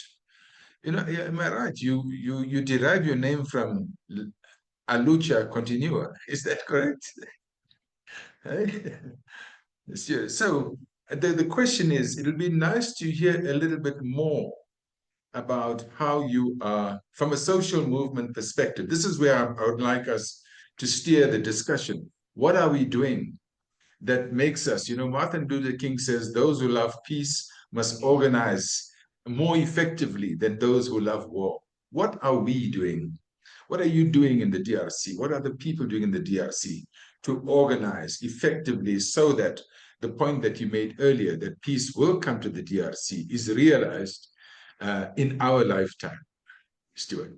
am I right? You derive your name from a lucha continua. Is that correct? Sure. So the question is, it'll be nice to hear a little bit more about how you are, from a social movement perspective. This is where I would like us to steer the discussion. What are we doing that makes us, Martin Luther King says, those who love peace must organize more effectively than those who love war. What are we doing? What are you doing in the DRC? What are the people doing in the DRC to organize effectively so that the point that you made earlier, that peace will come to the DRC, is realized in our lifetime? Stuart.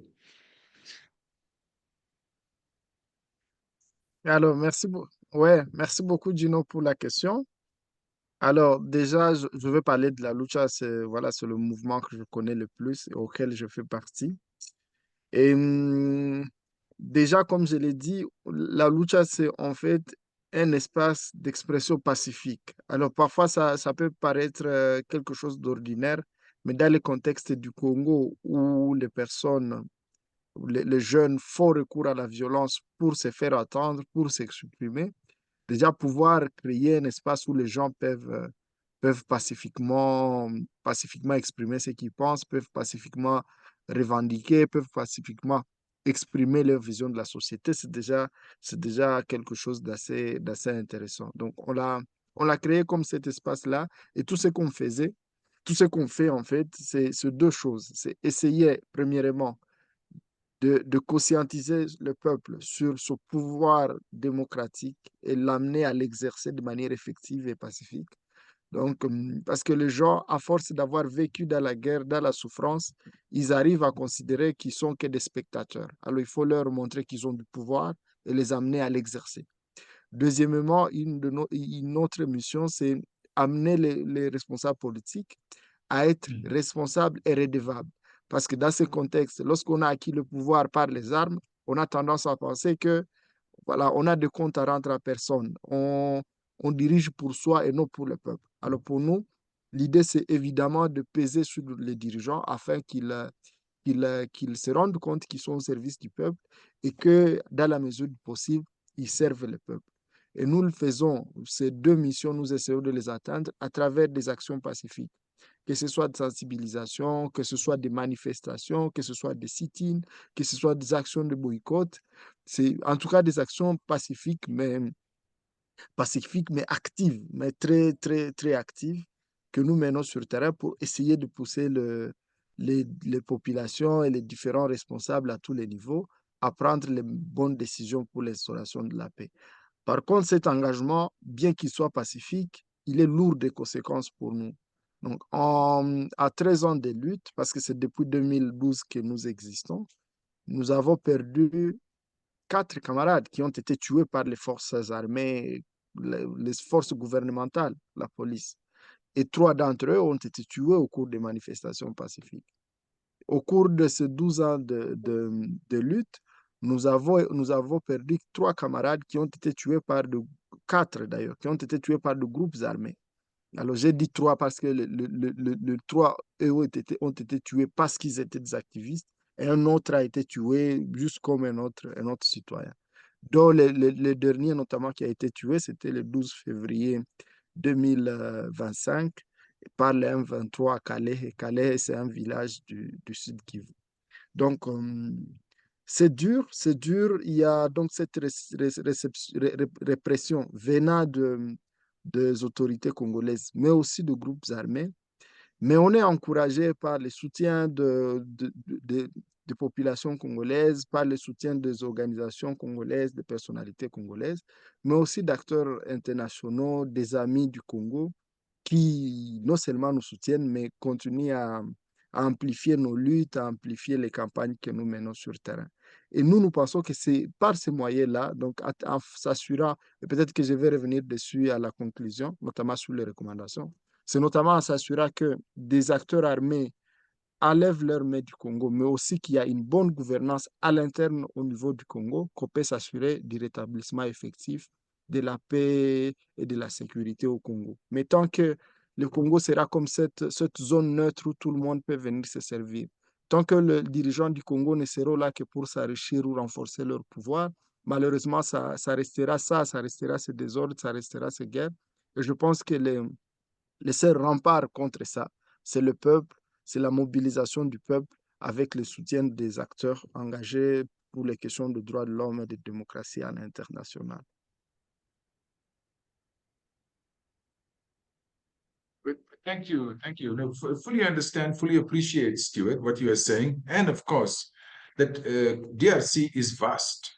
Alors, merci beaucoup, Gino, pour la question. Alors, déjà, je veux parler de la lucha. C'est le mouvement que je connais le plus et auquel je fais partie. Et déjà, comme je l'ai dit, la lucha, c'est en fait un espace d'expression pacifique. Alors, parfois, ça peut paraître quelque chose d'ordinaire, mais dans le contexte du Congo, où les jeunes font recours à la violence pour se faire entendre, pour s'exprimer, déjà pouvoir créer un espace où les gens peuvent pacifiquement exprimer ce qu'ils pensent, peuvent pacifiquement revendiquer, peuvent pacifiquement exprimer leur vision de la société, c'est déjà quelque chose d'assez intéressant. Donc, on l'a créé comme cet espace-là et tout ce qu'on fait en fait, c'est deux choses. C'est essayer, premièrement, de conscientiser le peuple sur son pouvoir démocratique et l'amener à l'exercer de manière effective et pacifique. Donc, parce que les gens, à force d'avoir vécu dans la guerre, dans la souffrance, ils arrivent à considérer qu'ils sont que des spectateurs. Alors, il faut leur montrer qu'ils ont du pouvoir et les amener à l'exercer. Deuxièmement, une autre mission, c'est amener les responsables politiques à être responsables et redevables. Parce que dans ce contexte, lorsqu'on a acquis le pouvoir par les armes, on a tendance à penser que, voilà, on a des comptes à rendre à personne. On dirige pour soi et non pour le peuple. Alors pour nous, l'idée, c'est évidemment de peser sur les dirigeants afin qu'ils se rendent compte qu'ils sont au service du peuple et que, dans la mesure du possible, ils servent le peuple. Et nous le faisons, ces deux missions, nous essayons de les atteindre à travers des actions pacifiques, que ce soit de sensibilisation, que ce soit des manifestations, que ce soit des sit-ins, que ce soit des actions de boycott. C'est en tout cas des actions pacifiques, mais actives, mais très, très, très actives, que nous menons sur le terrain pour essayer de pousser les populations et les différents responsables à tous les niveaux à prendre les bonnes décisions pour l'instauration de la paix. Par contre, cet engagement, bien qu'il soit pacifique, il est lourd de conséquences pour nous. Donc, à 13 ans de lutte, parce que c'est depuis 2012 que nous existons, nous avons perdu 4 camarades qui ont été tués par les forces armées, les forces gouvernementales, la police. Et 3 d'entre eux ont été tués au cours des manifestations pacifiques. Au cours de ces 12 ans de lutte, nous avons perdu 3 camarades qui ont été tués 4 d'ailleurs, qui ont été tués par de groupes armés. Alors j'ai dit 3 parce que les 3 eux ont été tués parce qu'ils étaient des activistes et un autre a été tué juste comme un autre citoyen. Donc le dernier notamment qui a été tué, c'était le 12 février 2025 par les M23 à Calais. Et Calais, c'est un village du sud Kivu. Donc, c'est dur. Il y a donc cette répression venant des autorités congolaises, mais aussi de groupes armés. Mais on est encouragé par le soutien des populations congolaises, par le soutien des organisations congolaises, des personnalités congolaises, mais aussi d'acteurs internationaux, des amis du Congo, qui non seulement nous soutiennent, mais continuent à amplifier nos luttes, à amplifier les campagnes que nous menons sur le terrain. Et nous pensons que c'est par ces moyens-là, donc en s'assurant, et peut-être que je vais revenir dessus à la conclusion, notamment sur les recommandations, c'est notamment en s'assurant que des acteurs armés enlèvent leur main du Congo, mais aussi qu'il y a une bonne gouvernance à l'interne au niveau du Congo, qu'on peut s'assurer du rétablissement effectif de la paix et de la sécurité au Congo. Mais tant que le Congo sera comme cette zone neutre où tout le monde peut venir se servir, tant que les dirigeants du Congo ne seront là que pour s'enrichir ou renforcer leur pouvoir, malheureusement, ça restera ça restera ce désordre, ça restera ces guerres. Et je pense que les seuls remparts contre ça, c'est le peuple, c'est la mobilisation du peuple avec le soutien des acteurs engagés pour les questions de droits de l'homme et de démocratie à l'international. Thank you. Thank you. No, fully understand, fully appreciate, Stuart, what you are saying. And of course, that DRC is vast.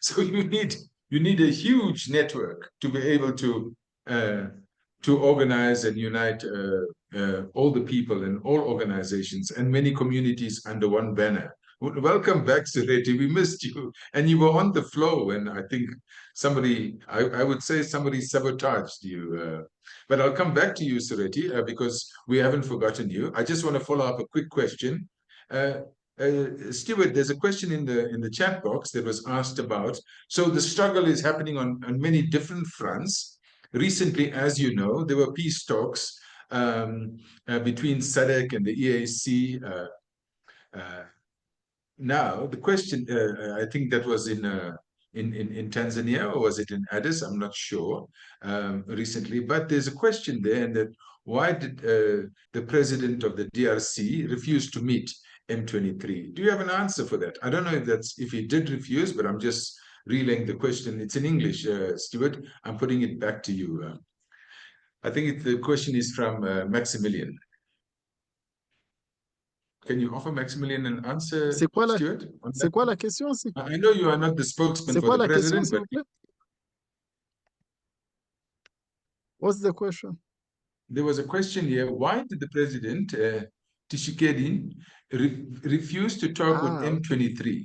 So you need a huge network to be able to organize and unite all the people and all organizations and many communities under one banner. Welcome back, Sereti. We missed you. And you were on the flow, and I think I would say somebody sabotaged you. But I'll come back to you, Sereti, because we haven't forgotten you. I just want to follow up a quick question. Stuart, there's a question in the chat box that was asked about. So the struggle is happening on many different fronts. Recently, as you know, there were peace talks between SADC and the EAC. Now, the question, I think that was in Tanzania, or was it in Addis? I'm not sure recently, but there's a question there, and that why did the president of the DRC refuse to meet M23? Do you have an answer for that? I don't know if he did refuse, but I'm just relaying the question. It's in English, Stuart. I'm putting it back to you. I think the question is from Maximilian. Can you offer Maximilian an answer, C'est quoi Stuart? la question? I know you are not the spokesman C'est for quoi the la question, president, s'il but vous plaît? What's the question? there was a question here. Why did the president, Tshisekedi, refuse to talk with Okay. M23?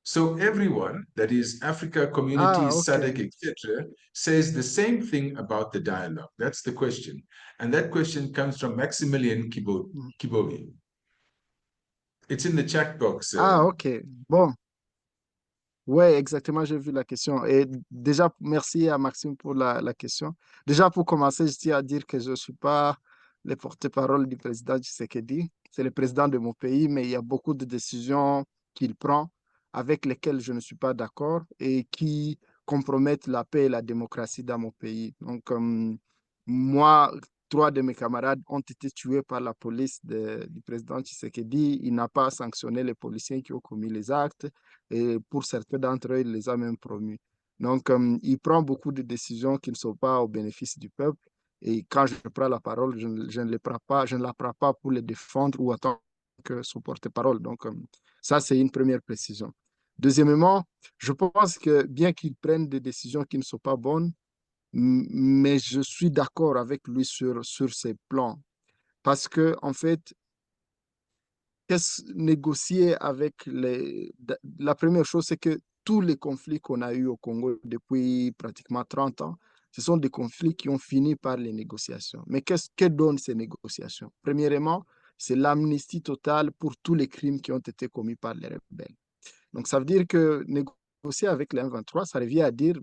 So everyone, that is Africa community, Okay. SADC, etc., says the same thing about the dialogue. That's the question. And that question comes from Maximilian Kibogi. It's in the chat box. Ok. Bon. Ouais, exactement, j'ai vu la question. Et déjà, merci à Maxime pour la question. Déjà, pour commencer, je tiens à dire que je ne suis pas le porte-parole du président Tshisekedi. C'est le président de mon pays, mais il y a beaucoup de décisions qu'il prend avec lesquelles je ne suis pas d'accord et qui compromettent la paix et la démocratie dans mon pays. Donc, moi, 3 de mes camarades ont été tués par la police du président Tshisekedi. Il n'a pas sanctionné les policiers qui ont commis les actes et pour certains d'entre eux, il les a même promus. Donc, il prend beaucoup de décisions qui ne sont pas au bénéfice du peuple. Et quand je prends la parole, je ne la prends pas pour les défendre ou en tant que son porte-parole. Donc, ça, c'est une première précision. Deuxièmement, je pense que bien qu'il prenne des décisions qui ne sont pas bonnes, mais je suis d'accord avec lui sur ces plans. Parce que, en fait, négocier avec la première chose, c'est que tous les conflits qu'on a eus au Congo depuis pratiquement 30 ans, ce sont des conflits qui ont fini par les négociations. Mais que donnent ces négociations? Premièrement, c'est l'amnistie totale pour tous les crimes qui ont été commis par les rebelles. Donc, ça veut dire que négocier avec les M23, ça revient à dire,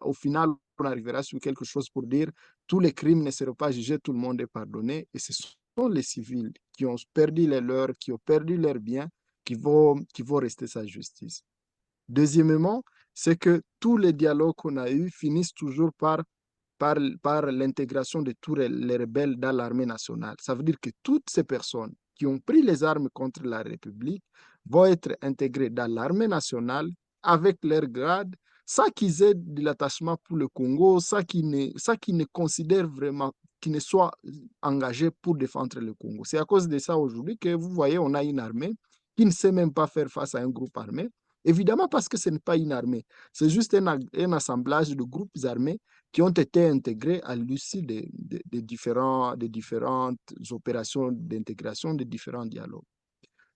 au final, on arrivera sur quelque chose pour dire tous les crimes ne seront pas jugés, tout le monde est pardonné. Et ce sont les civils qui ont perdu les leurs, qui ont perdu leurs biens, qui vont rester sa justice. Deuxièmement, c'est que tous les dialogues qu'on a eus finissent toujours par l'intégration de tous les rebelles dans l'armée nationale. Ça veut dire que toutes ces personnes qui ont pris les armes contre la République vont être intégrées dans l'armée nationale avec leur grade, sans qu'ils aient de l'attachement pour le Congo, sans qu'ils ne considèrent vraiment, qu'ils ne soient engagés pour défendre le Congo. C'est à cause de ça aujourd'hui que vous voyez, on a une armée qui ne sait même pas faire face à un groupe armé, Évidemment parce que ce n'est pas une armée, c'est juste un assemblage de groupes armés qui ont été intégrés à l'issue des différentes opérations d'intégration, des différents dialogues.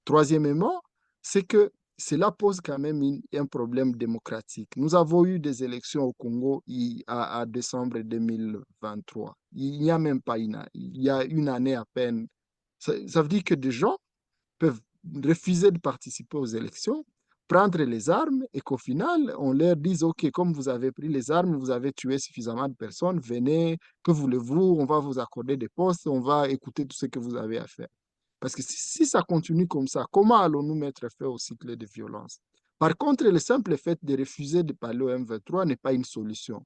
Troisièmement, c'est que cela pose quand même un problème démocratique. Nous avons eu des élections au Congo à décembre 2023. Il n'y a même pas il y a une année à peine. Ça veut dire que des gens peuvent refuser de participer aux élections, prendre les armes et qu'au final, on leur dise, OK, comme vous avez pris les armes, vous avez tué suffisamment de personnes, venez, que voulez-vous, on va vous accorder des postes, on va écouter tout ce que vous avez à faire. Parce que si ça continue comme ça, comment allons-nous mettre fin au cycle de violence? Par contre, le simple fait de refuser de parler au M23 n'est pas une solution.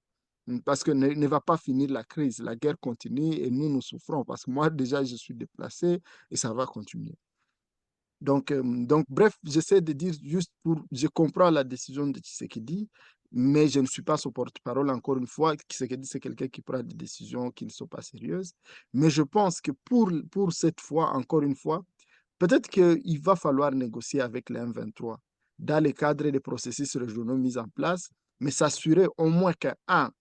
Parce que ne va pas finir la crise. La guerre continue et nous souffrons. Parce que moi, déjà, je suis déplacé et ça va continuer. Donc, bref, j'essaie de dire juste je comprends la décision de Tshisekedi, mais je ne suis pas son porte-parole encore une fois. Tshisekedi, c'est quelqu'un qui prend des décisions qui ne sont pas sérieuses. Mais je pense que pour cette fois, encore une fois, peut-être qu'il va falloir négocier avec les M23 dans le cadre des processus régionaux mis en place, mais s'assurer au moins que, un,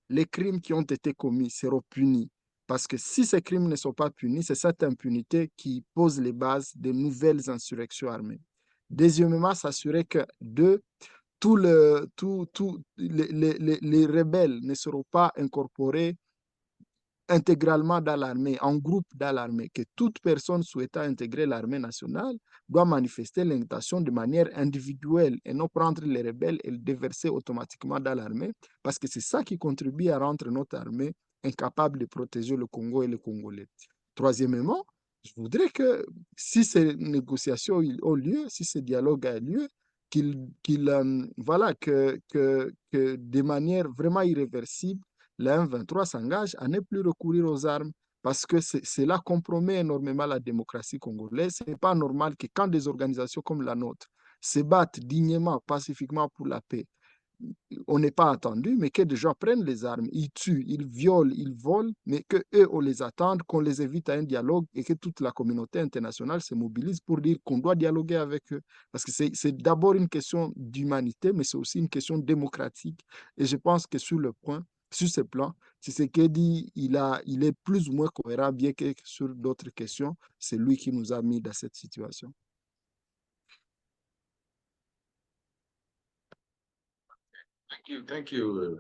les crimes qui ont été commis seront punis. Parce que si ces crimes ne sont pas punis, c'est cette impunité qui pose les bases de nouvelles insurrections armées. Deuxièmement, s'assurer que, deux, les rebelles ne seront pas incorporés intégralement dans l'armée, en groupe dans l'armée, que toute personne souhaitant intégrer l'armée nationale doit manifester l'intention de manière individuelle et non prendre les rebelles et les déverser automatiquement dans l'armée, parce que c'est ça qui contribue à rendre notre armée incapable de protéger le Congo et les Congolais. Troisièmement, je voudrais que si ces négociations ont lieu, si ce dialogue a lieu, voilà, que de manière vraiment irréversible, la M23 s'engage à ne plus recourir aux armes parce que cela compromet énormément la démocratie congolaise. Ce n'est pas normal que quand des organisations comme la nôtre se battent dignement, pacifiquement pour la paix, on n'est pas attendu, mais que des gens prennent les armes, ils tuent, ils violent, ils volent, mais qu'eux, on les attend, qu'on les invite à un dialogue et que toute la communauté internationale se mobilise pour dire qu'on doit dialoguer avec eux. Parce que c'est d'abord une question d'humanité, mais c'est aussi une question démocratique. Et je pense que sur ce plan, c'est ce qu'il dit, il est plus ou moins cohérent, bien que sur d'autres questions, c'est lui qui nous a mis dans cette situation. Thank you.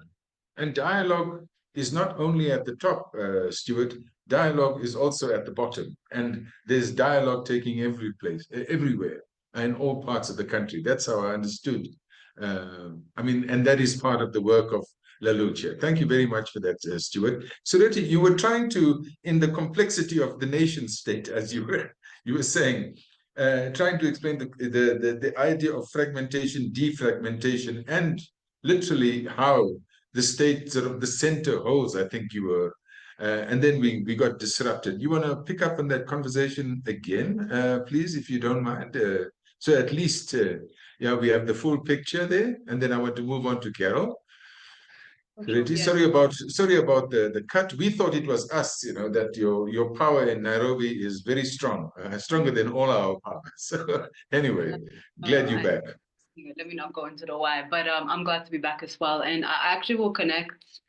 And dialogue is not only at the top, Stuart. Dialogue is also at the bottom, and there's dialogue taking everywhere, in all parts of the country. That's how I understood. And that is part of the work of La Lucia. Thank you very much for that, Stuart. Sureti, you were trying to, in the complexity of the nation state, as you were saying, trying to explain the idea of fragmentation, defragmentation, and literally how the state sort of the center holds, I think you were, and then we got disrupted. You want to pick up on that conversation again, please, if you don't mind? So at least, we have the full picture there, and then I want to move on to Carol. Sure, yeah. Sorry about the cut. We thought it was us, that your power in Nairobi is very strong, stronger than all our power. So anyway, glad you're back. Let me not go into the why, but I'm glad to be back as well. And I actually will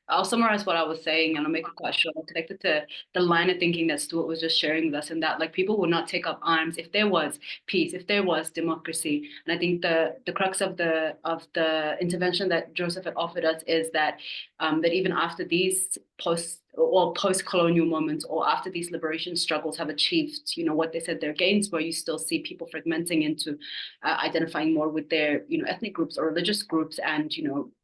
I'll summarize what I was saying and I'll make it quite short. I'll connect it to the line of thinking that Stuart was just sharing with us, and that like people will not take up arms if there was peace, if there was democracy. And I think the crux of the intervention that Joseph had offered us is that that even after these post-colonial moments or after these liberation struggles have achieved, what they said their gains were, you still see people fragmenting into identifying more with their, ethnic groups or religious groups, and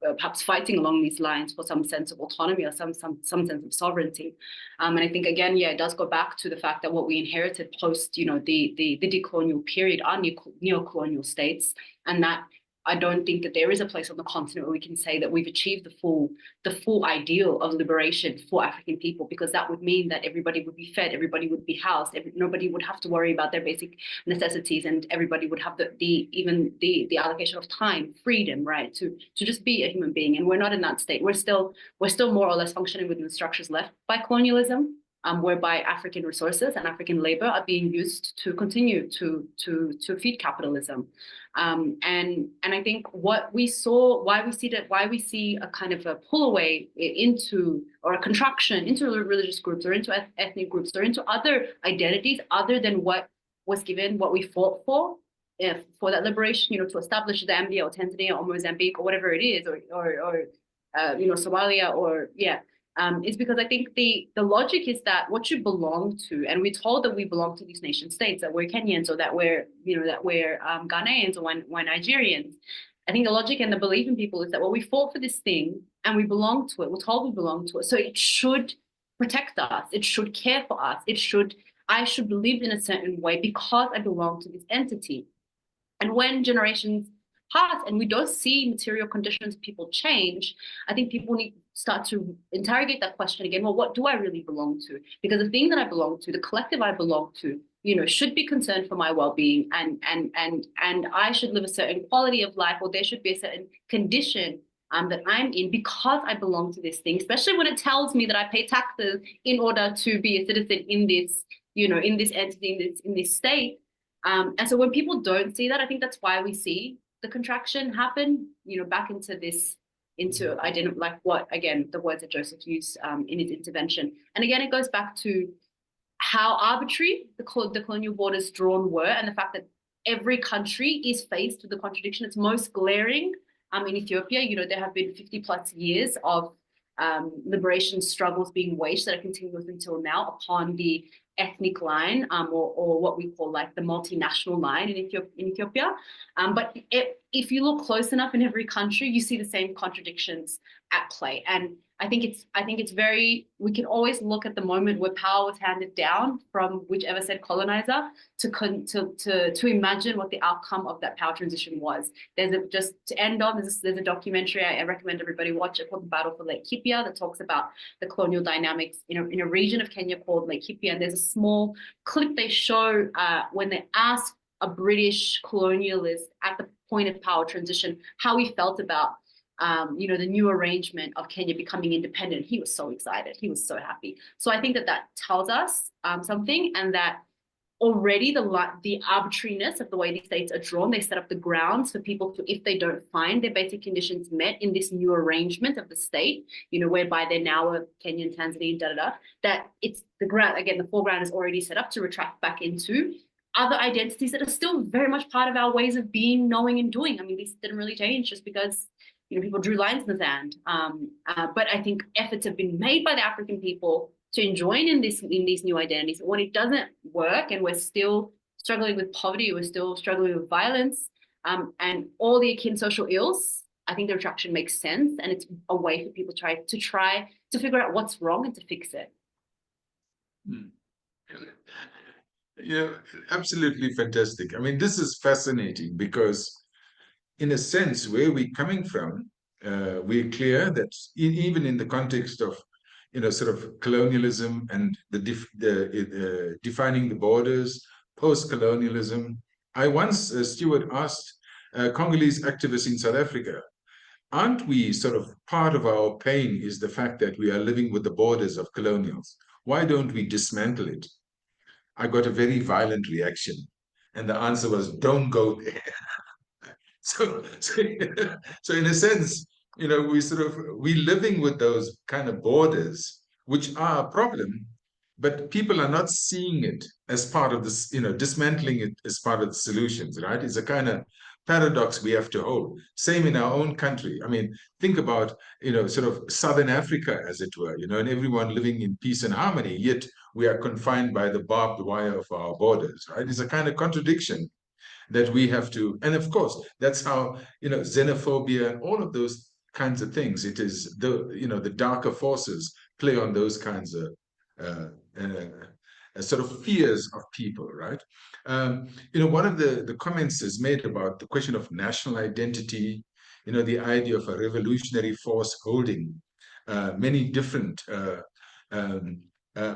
perhaps fighting along these lines for some sense of autonomy or some sense of sovereignty. And I think again, it does go back to the fact that what we inherited post, the decolonial period are neocolonial states, and that I don't think that there is a place on the continent where we can say that we've achieved the full ideal of liberation for African people, because that would mean that everybody would be fed, everybody would be housed, nobody would have to worry about their basic necessities, and everybody would have the allocation of time, freedom, right, to just be a human being. And we're not in that state. We're still more or less functioning within the structures left by colonialism. whereby African resources and African labor are being used to continue to feed capitalism. And I think what we saw, why we see a kind of a pull away into, or a contraction into religious groups or into ethnic groups or into other identities other than what was given, what we fought for that liberation, to establish Zambia or Tanzania or Mozambique or whatever it is, or Somalia, or it's because I think the logic is that what you belong to, and we're told that we belong to these nation states, that we're Kenyans, or that we're Ghanaians, or we're Nigerians. I think the logic and the belief in people is that, well, we fought for this thing and we belong to it. We're told we belong to it, so it should protect us. It should care for us. I should live in a certain way because I belong to this entity. And when generations pass and we don't see material conditions of people change, I think people need to start to interrogate that question again. Well, what do I really belong to? Because the thing that I belong to, the collective I belong to, should be concerned for my well-being, and I should live a certain quality of life, or there should be a certain condition that I'm in because I belong to this thing, especially when it tells me that I pay taxes in order to be a citizen in this, in this entity, in this state. And so when people don't see that, I think that's why we see the contraction happen, back into this, like what, again, the words that Joseph used in his intervention. And again, it goes back to how arbitrary the colonial borders drawn were, and the fact that every country is faced with the contradiction. It's most glaring in Ethiopia. There have been 50 plus years of liberation struggles being waged that are continuing until now upon the ethnic line, or what we call like the multinational line in Ethiopia. But if you look close enough in every country, you see the same contradictions at play. And I think it's very, we can always look at the moment where power was handed down from whichever said colonizer to imagine what the outcome of that power transition was. Just to end on, there's a documentary I recommend everybody watch it called The Battle for Laikipia that talks about the colonial dynamics in a region of Kenya called Laikipia. And there's a small clip they show when they ask a British colonialist at the point of power transition how he felt about the new arrangement of Kenya becoming independent. He was so excited. He was so happy. So I think that tells us something, and that already the arbitrariness of the way these states are drawn, they set up the grounds for people to, if they don't find their basic conditions met in this new arrangement of the state, whereby they're now a Kenyan, Tanzanian, that it's the ground, again, the foreground is already set up to retract back into other identities that are still very much part of our ways of being, knowing, and doing. I mean, these didn't really change just because people drew lines in the sand. But I think efforts have been made by the African people to join in these new identities. When it doesn't work, and we're still struggling with poverty, we're still struggling with violence, and all the akin social ills, I think the retraction makes sense, and it's a way for people to figure out what's wrong and to fix it. Absolutely fantastic. I mean, this is fascinating because, in a sense, where we're coming from, we're clear that even in the context of, sort of colonialism and the defining the borders, post-colonialism. I once, Stuart, asked Congolese activists in South Africa, aren't we sort of part of our pain is the fact that we are living with the borders of colonials? Why don't we dismantle it? I got a very violent reaction. And the answer was, don't go there. So in a sense, we're living with those kind of borders, which are a problem, but people are not seeing it as part of this, dismantling it as part of the solutions, right? It's a kind of paradox we have to hold. Same in our own country. I mean, think about, sort of Southern Africa, as it were, and everyone living in peace and harmony, yet we are confined by the barbed wire of our borders, right? It's a kind of contradiction that we have to, and of course, that's how, xenophobia and all of those kinds of things, it is the darker forces play on those kinds of sort of fears of people, right? One of the comments is made about the question of national identity, the idea of a revolutionary force holding many different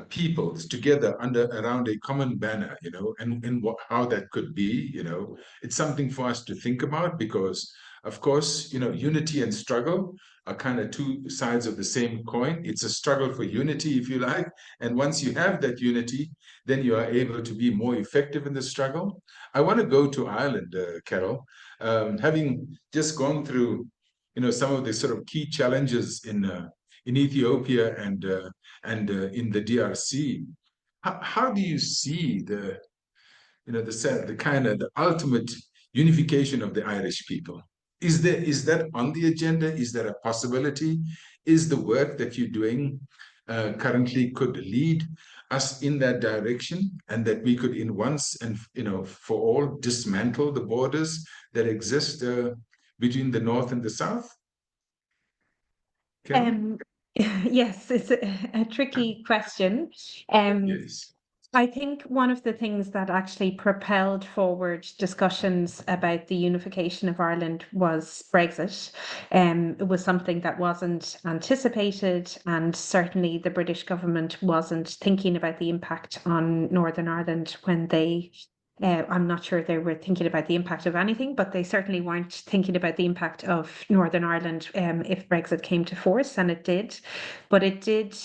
peoples together around a common banner, and how that could be, it's something for us to think about, because Of course, unity and struggle are kind of two sides of the same coin. It's a struggle for unity, if you like. And once you have that unity, then you are able to be more effective in the struggle. I want to go to Ireland, Carol, having just gone through, some of the sort of key challenges in Ethiopia and in the DRC. How do you see the ultimate unification of the Irish people? Is that on the agenda? Is there a possibility? Is the work that you're doing currently could lead us in that direction, and that we could in once and for all dismantle the borders that exist between the North and the South? Yes, it's a tricky question. Yes. I think one of the things that actually propelled forward discussions about the unification of Ireland was Brexit. It was something that wasn't anticipated, and certainly the British government wasn't thinking about the impact on Northern Ireland when they I'm not sure they were thinking about the impact of anything, but they certainly weren't thinking about the impact of Northern Ireland if Brexit came to force, and it did. But it did,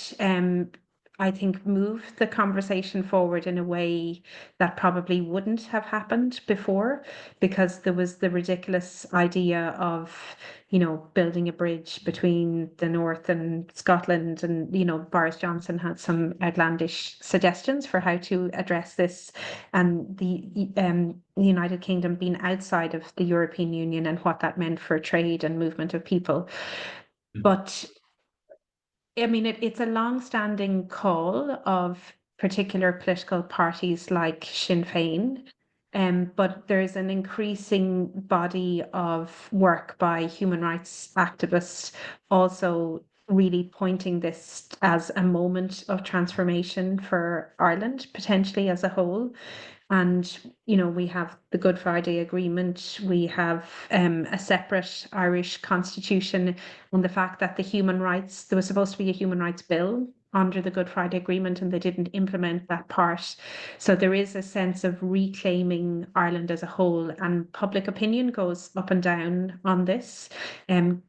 I think, move the conversation forward in a way that probably wouldn't have happened before, because there was the ridiculous idea of, building a bridge between the North and Scotland. And, Boris Johnson had some outlandish suggestions for how to address this. And the United Kingdom being outside of the European Union and what that meant for trade and movement of people. But I mean, it's a long-standing call of particular political parties like Sinn Féin, but there's an increasing body of work by human rights activists also really pointing this as a moment of transformation for Ireland, potentially as a whole. And, we have the Good Friday Agreement, we have a separate Irish constitution, and the fact that there was supposed to be a human rights bill under the Good Friday Agreement, and they didn't implement that part. So there is a sense of reclaiming Ireland as a whole, and public opinion goes up and down on this,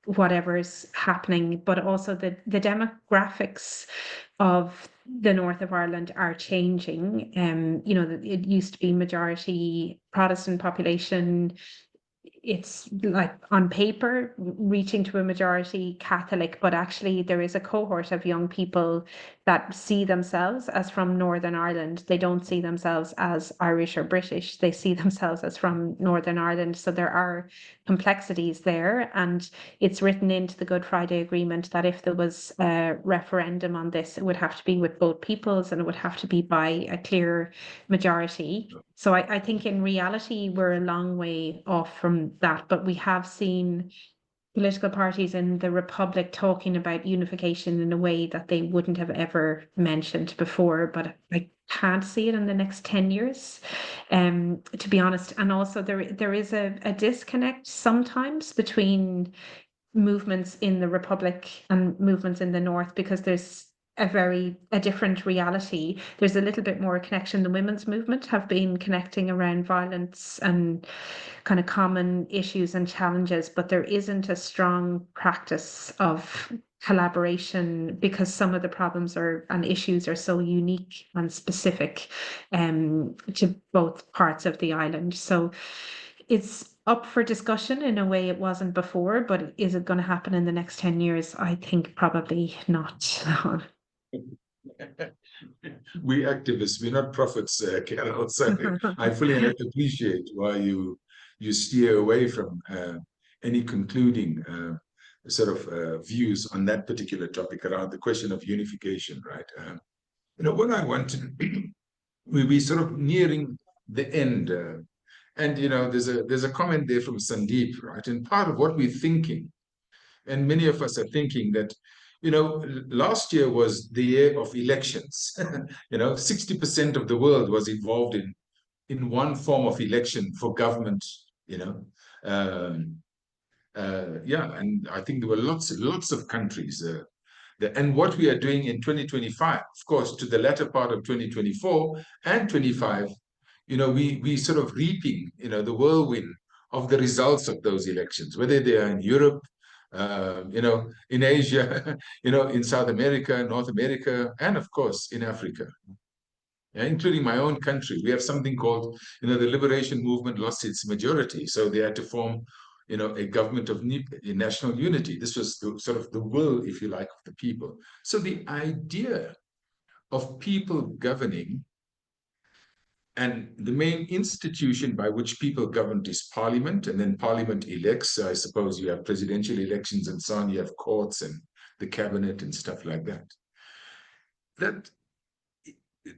whatever's happening. But also the demographics of the north of Ireland are changing. It used to be majority Protestant population. It's like on paper reaching to a majority Catholic, but actually there is a cohort of young people that see themselves as from Northern Ireland. They don't see themselves as Irish or British. They see themselves as from Northern Ireland. So there are complexities there. And it's written into the Good Friday Agreement that if there was a referendum on this, it would have to be with both peoples, and it would have to be by a clear majority. So I think in reality, we're a long way off from that, but we have seen political parties in the Republic talking about unification in a way that they wouldn't have ever mentioned before. But I can't see it in the next 10 years, to be honest. And also there is a disconnect sometimes between movements in the Republic and movements in the North, because there's a different reality. There's a little bit more connection. The women's movement have been connecting around violence and kind of common issues and challenges, but there isn't a strong practice of collaboration, because some of the problems and issues are so unique and specific to both parts of the island. So it's up for discussion in a way it wasn't before, but is it going to happen in the next 10 years? I think probably not. We activists, we're not prophets, Carol. So I fully appreciate why you steer away from any concluding sort of views on that particular topic around the question of unification, right? What I want to we're sort of nearing the end, and there's a comment there from Sandeep, right? And part of what we're thinking, and many of us are thinking that, last year was the year of elections. 60% of the world was involved in one form of election for government. And I think there were lots of countries. And what we are doing in 2025, of course, to the latter part of 2024 and 25, we sort of reaping, the whirlwind of the results of those elections, whether they are in Europe, in Asia, in South America, North America, and of course in Africa. Yeah, including my own country. We have something called, the liberation movement lost its majority, so they had to form, a government of national unity. This was sort of the will, if you like, of the people. So the idea of people governing, and the main institution by which people govern is parliament, and then parliament elects. So I suppose you have presidential elections and so on, you have courts and the cabinet and stuff like that. That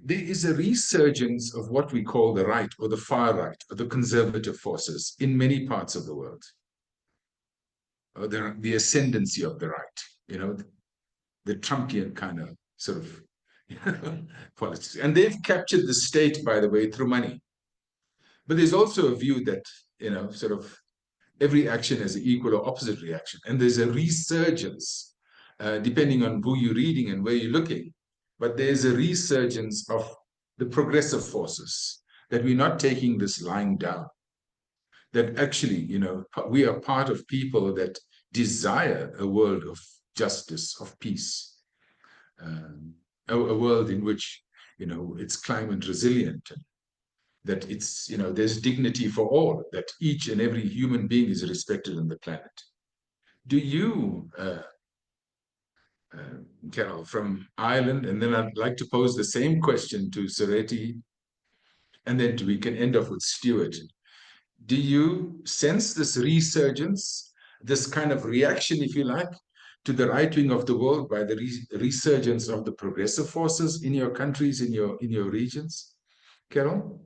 there is a resurgence of what we call the right or the far right or the conservative forces in many parts of the world. Or the ascendancy of the right, the Trumpian kind of sort of politics. And they've captured the state, by the way, through money. But there's also a view that, sort of every action has an equal or opposite reaction. And there's a resurgence, depending on who you're reading and where you're looking. But there's a resurgence of the progressive forces, that we're not taking this lying down, that actually, we are part of people that desire a world of justice, of peace, a world in which, it's climate resilient, and that it's, there's dignity for all, that each and every human being is respected on the planet. Do you, Carol, from Ireland, and then I'd like to pose the same question to Sereti, and then we can end off with Stuart. Do you sense this resurgence, this kind of reaction, if you like, to the right wing of the world by the resurgence of the progressive forces in your countries, in your regions? Carol?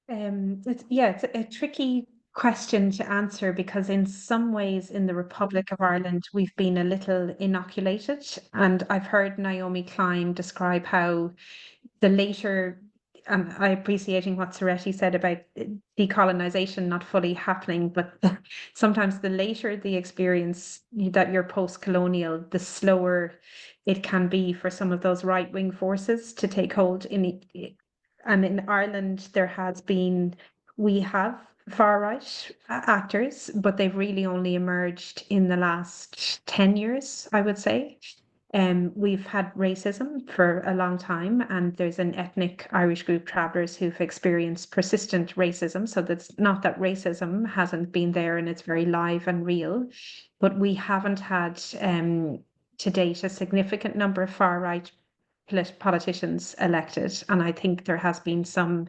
It's a tricky question to answer, because in some ways in the Republic of Ireland we've been a little inoculated, and I've heard Naomi Klein describe how the later, and I appreciating what Sereti said about decolonization not fully happening, but sometimes the later the experience that you're post-colonial, the slower it can be for some of those right-wing forces to take hold and in Ireland, we have far-right actors, but they've really only emerged in the last 10 years, I would say. We've had racism for a long time, and there's an ethnic Irish group, Travellers, who've experienced persistent racism. So that's not that racism hasn't been there and it's very live and real, but we haven't had to date a significant number of far-right politicians elected, and I think there has been some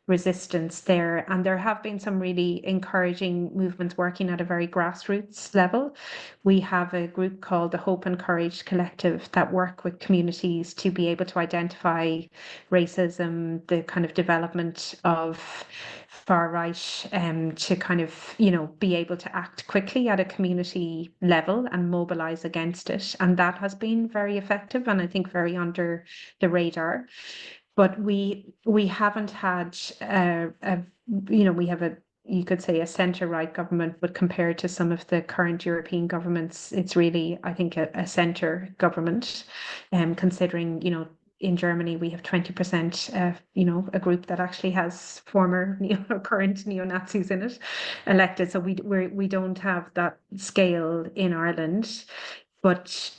resistance there, and there have been some really encouraging movements working at a very grassroots level. We have a group called the Hope and Courage Collective that work with communities to be able to identify racism, the kind of development of far right, to kind of, be able to act quickly at a community level and mobilize against it. And that has been very effective, and I think very under the radar. But we haven't had we have you could say a centre-right government, but compared to some of the current European governments, it's really, I think, a centre government, considering, in Germany, we have 20%, a group that actually has former current neo-Nazis in it elected. So we don't have that scale in Ireland, but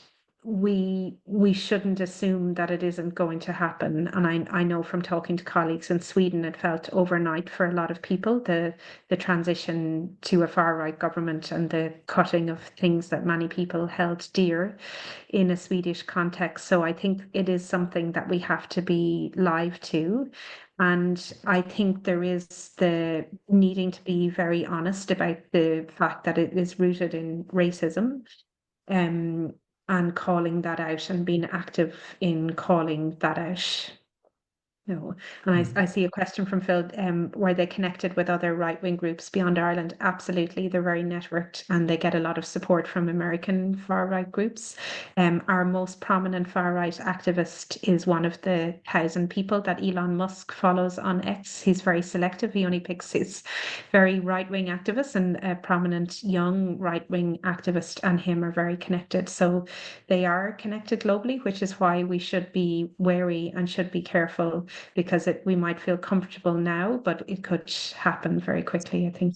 we shouldn't assume that it isn't going to happen. And I know from talking to colleagues in Sweden, it felt overnight for a lot of people, the transition to a far-right government and the cutting of things that many people held dear in a Swedish context. So I think it is something that we have to be live to. And I think there is the needing to be very honest about the fact that it is rooted in racism. And calling that out and being active in calling that out. And I see a question from Phil, were they connected with other right-wing groups beyond Ireland? Absolutely, they're very networked and they get a lot of support from American far-right groups. Our most prominent far-right activist is one of the 1,000 people that Elon Musk follows on X. He's very selective. He only picks his very right-wing activists, and a prominent young right-wing activist and him are very connected. So they are connected globally, which is why we should be wary and should be careful because we might feel comfortable now, but it could happen very quickly, I think.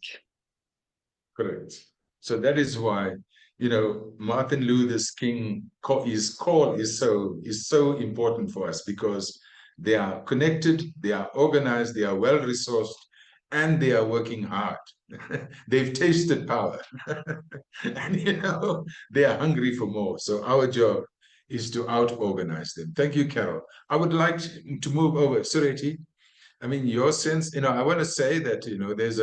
Correct. So that is why, you know, Martin Luther King's call is so important for us, because they are connected, they are organized, they are well-resourced, and they are working hard. They've tasted power. And, you know, they are hungry for more. So our job is to out-organize them. Thank you, Carol. I would like to move over. Sereti, I mean, your sense, you know, I want to say that, you know, there's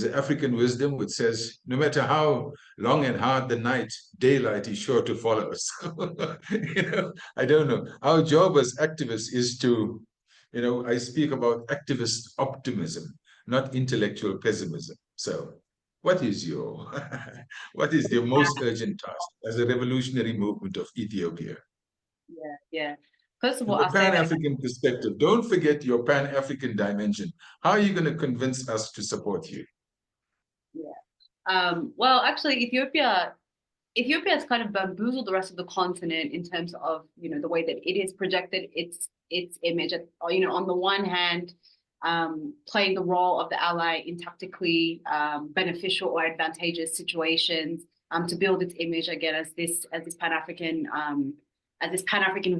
an African wisdom which says, no matter how long and hard the night, daylight is sure to follow us. You know, I don't know. Our job as activists is to, you know, I speak about activist optimism, not intellectual pessimism. So what is your most urgent task as a revolutionary movement of Ethiopia? Yeah. First of From all, the I'll say that, Pan-African perspective, don't forget your Pan-African dimension. How are you going to convince us to support you? well, actually, Ethiopia has kind of bamboozled the rest of the continent in terms of, you know, the way that it is projected its image. You know, on the one hand, playing the role of the ally in tactically beneficial or advantageous situations, to build its image again as this Pan-African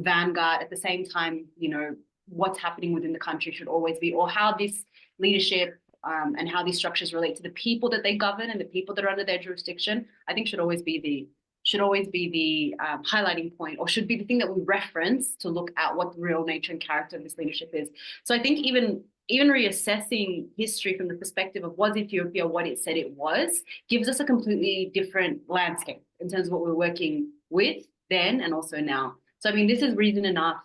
vanguard. At the same time, you know, what's happening within the country should always be, or how this leadership and how these structures relate to the people that they govern and the people that are under their jurisdiction, I think should always be the highlighting point, or should be the thing that we reference to look at what the real nature and character of this leadership is. So I think even reassessing history from the perspective of was Ethiopia what it said it was, gives us a completely different landscape in terms of what we're working with then and also now. So I mean, this is reason enough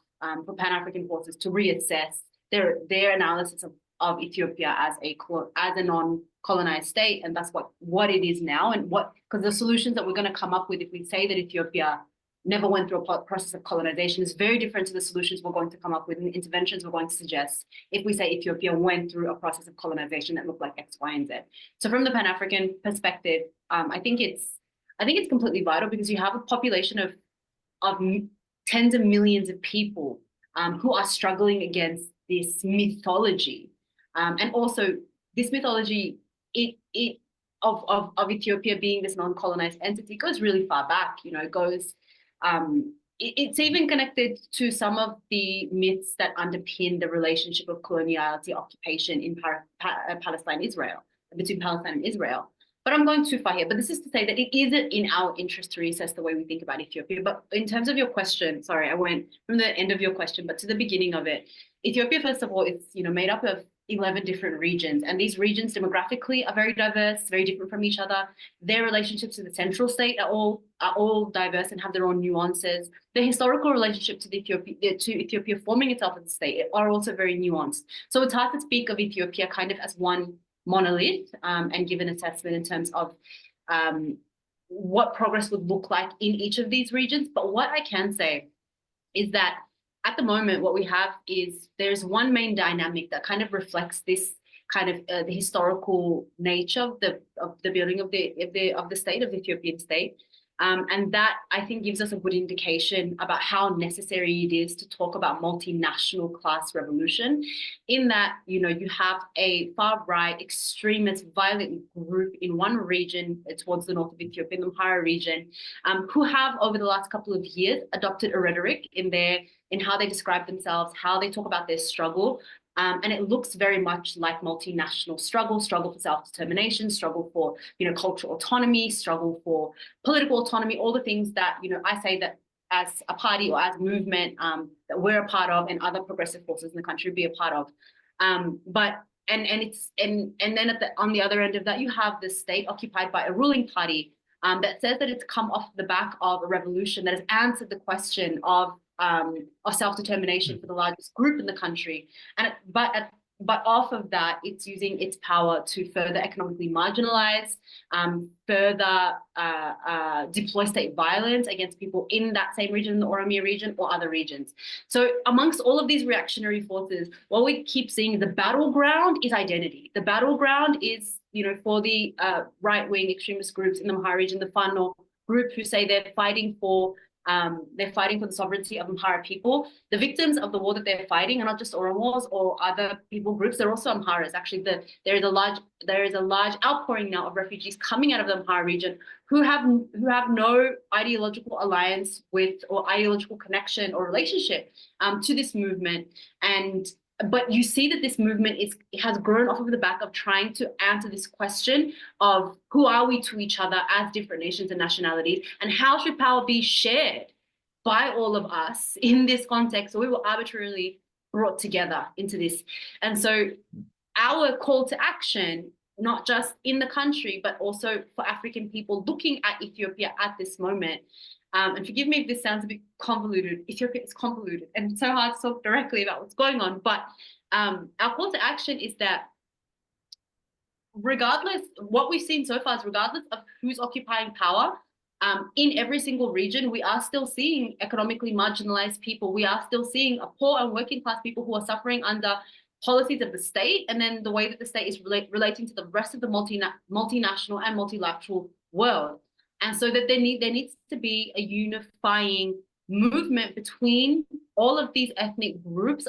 for Pan-African forces to reassess their analysis of Ethiopia as a non-colonized state, and that's what it is now, and because the solutions that we're going to come up with if we say that Ethiopia never went through a process of colonization is very different to the solutions we're going to come up with and the interventions we're going to suggest if we say Ethiopia went through a process of colonization that looked like X, Y, and Z. So from the Pan-African perspective, I think it's completely vital, because you have a population of tens of millions of people who are struggling against this mythology. And also this mythology of Ethiopia being this non-colonized entity goes really far back. You know, it goes, it's even connected to some of the myths that underpin the relationship of coloniality, occupation in Palestine, Israel, between Palestine and Israel. But I'm going too far here. But this is to say that it isn't in our interest to reassess the way we think about Ethiopia. But in terms of your question, sorry, I went from the end of your question, but to the beginning of it. Ethiopia, first of all, is, you know, made up of 11 different regions, and these regions demographically are very diverse, very different from each other. Their relationships to the central state are all diverse and have their own nuances. The historical relationship to Ethiopia forming itself as a state are also very nuanced. So it's hard to speak of Ethiopia kind of as one monolith and give an assessment in terms of what progress would look like in each of these regions. But what I can say is that at the moment, what we have is there's one main dynamic that kind of reflects this kind of the historical nature of the building of the state, of the Ethiopian state, and that I think gives us a good indication about how necessary it is to talk about multinational class revolution. In that, you know, you have a far right extremist violent group in one region towards the north of Ethiopia, the Amhara region, who have over the last couple of years adopted a rhetoric in how they describe themselves, how they talk about their struggle. And it looks very much like multinational struggle for self-determination, struggle for, you know, cultural autonomy, struggle for political autonomy, all the things that, you know, I say that as a party or as a movement that we're a part of and other progressive forces in the country be a part of. But then on the other end of that, you have the state occupied by a ruling party that says that it's come off the back of a revolution that has answered the question of self-determination for the largest group in the country, but off of that, it's using its power to further economically marginalize, further deploy state violence against people in that same region, the Oromia region or other regions. So amongst all of these reactionary forces, what we keep seeing is the battleground is identity. The battleground is, you know, for the right-wing extremist groups in the Amhara region, the Fano group who say they're fighting for They're fighting for the sovereignty of Amhara people. The victims of the war that they're fighting are not just Oromos or other people groups, they're also Amharas. Actually, there is a large outpouring now of refugees coming out of the Amhara region who have no ideological alliance with or ideological connection or relationship to this movement. But you see that this movement has grown off of the back of trying to answer this question of who are we to each other as different nations and nationalities, and how should power be shared by all of us in this context? So we were arbitrarily brought together into this. And so our call to action, not just in the country, but also for African people looking at Ethiopia at this moment. And forgive me if this sounds a bit convoluted. Ethiopia is convoluted and it's so hard to talk directly about what's going on. But our call to action is that regardless, what we've seen so far is regardless of who's occupying power, in every single region, we are still seeing economically marginalized people. We are still seeing a poor and working class people who are suffering under policies of the state, and then the way that the state is relating to the rest of the multinational and multilateral world. And so that there needs to be a unifying movement between all of these ethnic groups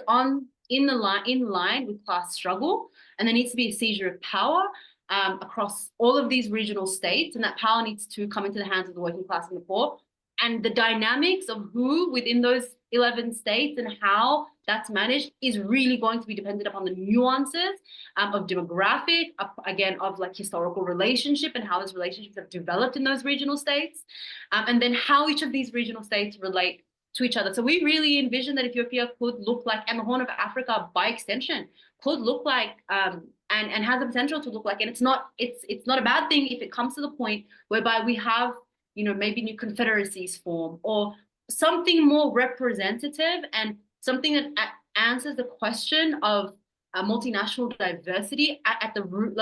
in line with class struggle. And there needs to be a seizure of power across all of these regional states, and that power needs to come into the hands of the working class and the poor. And the dynamics of who within those 11 states and how that's managed is really going to be dependent upon the nuances of demographic, again, of like historical relationship and how those relationships have developed in those regional states, and then how each of these regional states relate to each other. So we really envision that Ethiopia could look like, and the Horn of Africa by extension could look like, and has the potential to look like, and it's not a bad thing if it comes to the point whereby we have, maybe new confederacies form or something more representative and something that answers the question of multinational diversity at the root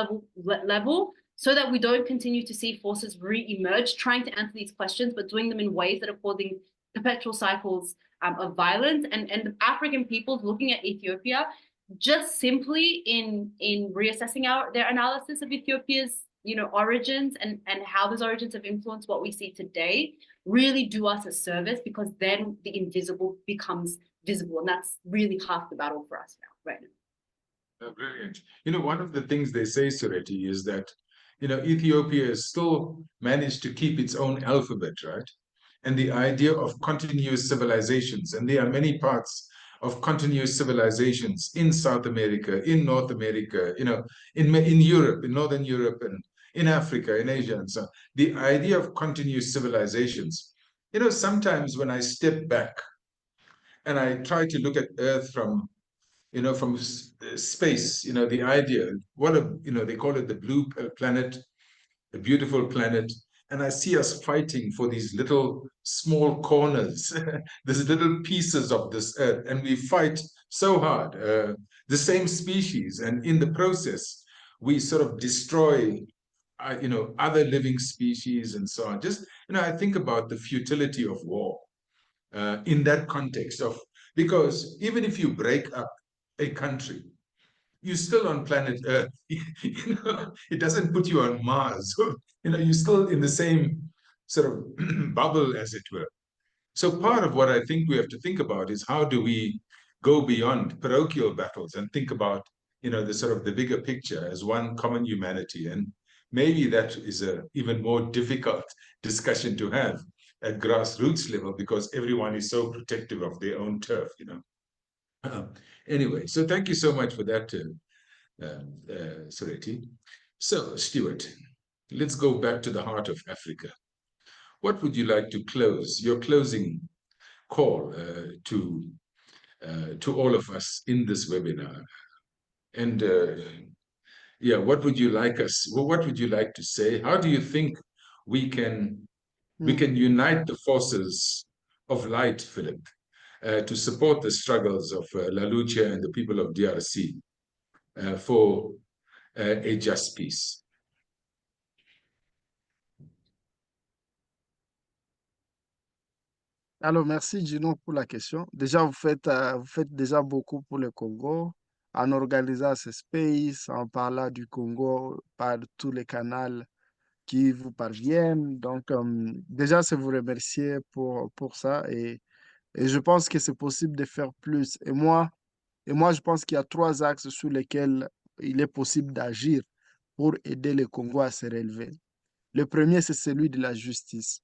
level, so that we don't continue to see forces re-emerge trying to answer these questions, but doing them in ways that are causing perpetual cycles of violence. And the African peoples looking at Ethiopia, just simply in reassessing their analysis of Ethiopia's origins and how those origins have influenced what we see today, really do us a service, because then the invisible becomes visible, and that's really half the battle for us now, right now. Brilliant. One of the things they say, Sureti, is that Ethiopia has still managed to keep its own alphabet, right? And the idea of continuous civilizations, and there are many parts of continuous civilizations in South America, in North America, in Europe, in Northern Europe, and in Africa, in Asia, and so on. The idea of continuous civilizations, sometimes when I step back and I try to look at Earth from space, the idea, they call it the blue planet, the beautiful planet, and I see us fighting for these little small corners, these little pieces of this earth, and we fight so hard, the same species, and in the process, we sort of destroy, other living species and so on. Just, I think about the futility of war in that context of, because even if you break up a country, you're still on planet Earth. It doesn't put you on Mars. You're still in the same sort of bubble, as it were. So part of what I think we have to think about is how do we go beyond parochial battles and think about, the sort of the bigger picture as one common humanity. And maybe that is a even more difficult discussion to have at grassroots level, because everyone is so protective of their own turf, Anyway, so thank you so much for that, Sureti. So, Stuart, let's go back to the heart of Africa. What would you like to close, your closing call to all of us in this webinar? And what would you like what would you like to say? How do you think we can unite the forces of light, Philip, to support the struggles of La Lucha and the people of DRC for a just peace? Alors, merci Gino pour la question. Déjà, vous faites déjà beaucoup pour le Congo en organisant ce space, en parlant du Congo par tous les canaux qui vous parviennent. Donc, déjà, c'est vous remercier pour ça et je pense que c'est possible de faire plus. Et moi, je pense qu'il y a trois axes sur lesquels il est possible d'agir pour aider le Congo à se relever. Le premier, c'est celui de la justice.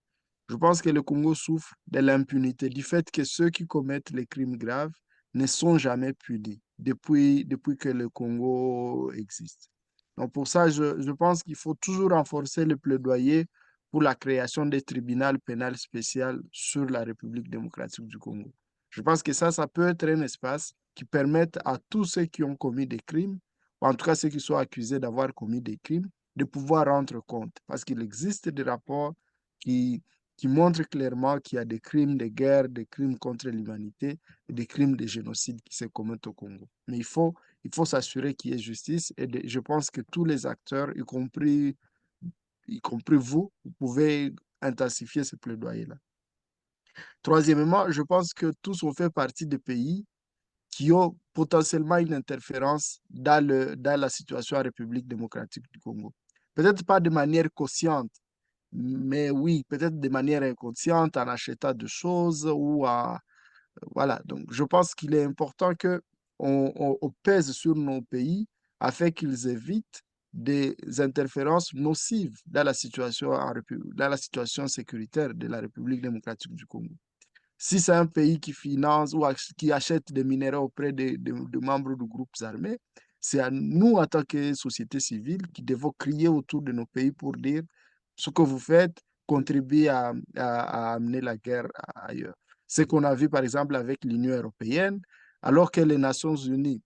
Je pense que le Congo souffre de l'impunité, du fait que ceux qui commettent les crimes graves ne sont jamais punis depuis que le Congo existe. Donc pour ça, je pense qu'il faut toujours renforcer le plaidoyer pour la création des tribunaux pénals spéciaux sur la République démocratique du Congo. Je pense que ça peut être un espace qui permette à tous ceux qui ont commis des crimes, ou en tout cas ceux qui sont accusés d'avoir commis des crimes, de pouvoir rendre compte. Parce qu'il existe des rapports qui, qui montrent clairement qu'il y a des crimes de guerre, des crimes contre l'humanité et des crimes de génocide qui se commettent au Congo. Mais il faut s'assurer qu'il y ait justice et je pense que tous les acteurs, y compris vous, vous pouvez intensifier ce plaidoyer-là. Troisièmement, je pense que tous on fait partie des pays qui ont potentiellement une interférence dans la situation en République démocratique du Congo. Peut-être pas de manière consciente, mais oui, peut-être de manière inconsciente, en achetant des choses ou à... Voilà, donc je pense qu'il est important que on pèse sur nos pays afin qu'ils évitent des interférences nocives dans la situation sécuritaire de la République démocratique du Congo. Si c'est un pays qui finance ou qui achète des minéraux auprès de membres de groupes armés, c'est à nous, en tant que société civile, qui devons crier autour de nos pays pour dire ce que vous faites contribue à amener la guerre ailleurs. Ce qu'on a vu, par exemple, avec l'Union européenne, alors que les Nations unies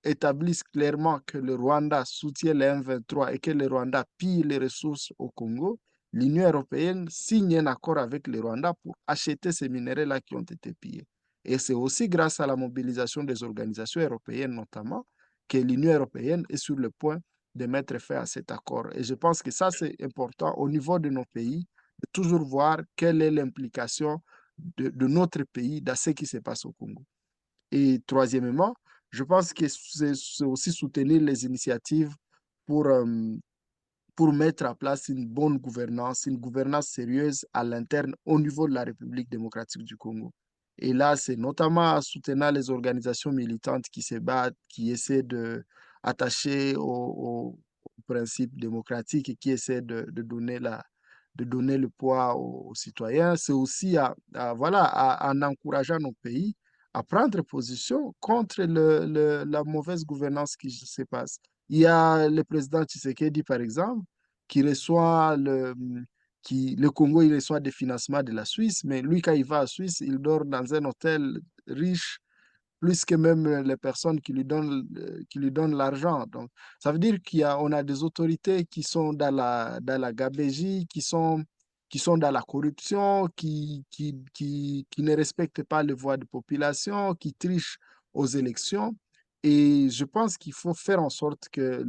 établissent clairement que le Rwanda soutient les M23 et que le Rwanda pille les ressources au Congo, l'Union européenne signe un accord avec le Rwanda pour acheter ces minéraux-là qui ont été pillés. Et c'est aussi grâce à la mobilisation des organisations européennes notamment que l'Union européenne est sur le point de mettre fin à cet accord. Et je pense que ça, c'est important au niveau de nos pays, de toujours voir quelle est l'implication de notre pays dans ce qui se passe au Congo. Et troisièmement, je pense que c'est aussi soutenir les initiatives pour, pour mettre en place une gouvernance sérieuse à l'interne au niveau de la République démocratique du Congo. Et là, c'est notamment en soutenant les organisations militantes qui se battent, qui essaient d'attacher aux principes démocratiques et qui essaient de donner le poids aux citoyens. C'est aussi en encourageant nos pays à prendre position contre la mauvaise gouvernance qui se passe. Il y a le président Tshisekedi, par exemple, qui reçoit le Congo, il reçoit des financements de la Suisse, mais lui, quand il va à Suisse, il dort dans un hôtel riche plus que même les personnes qui lui donnent l'argent. Donc, ça veut dire on a des autorités qui sont dans la gabegie, qui sont dans la corruption, qui ne respectent pas les voix de population, qui trichent aux élections. Et je pense qu'il faut faire en sorte que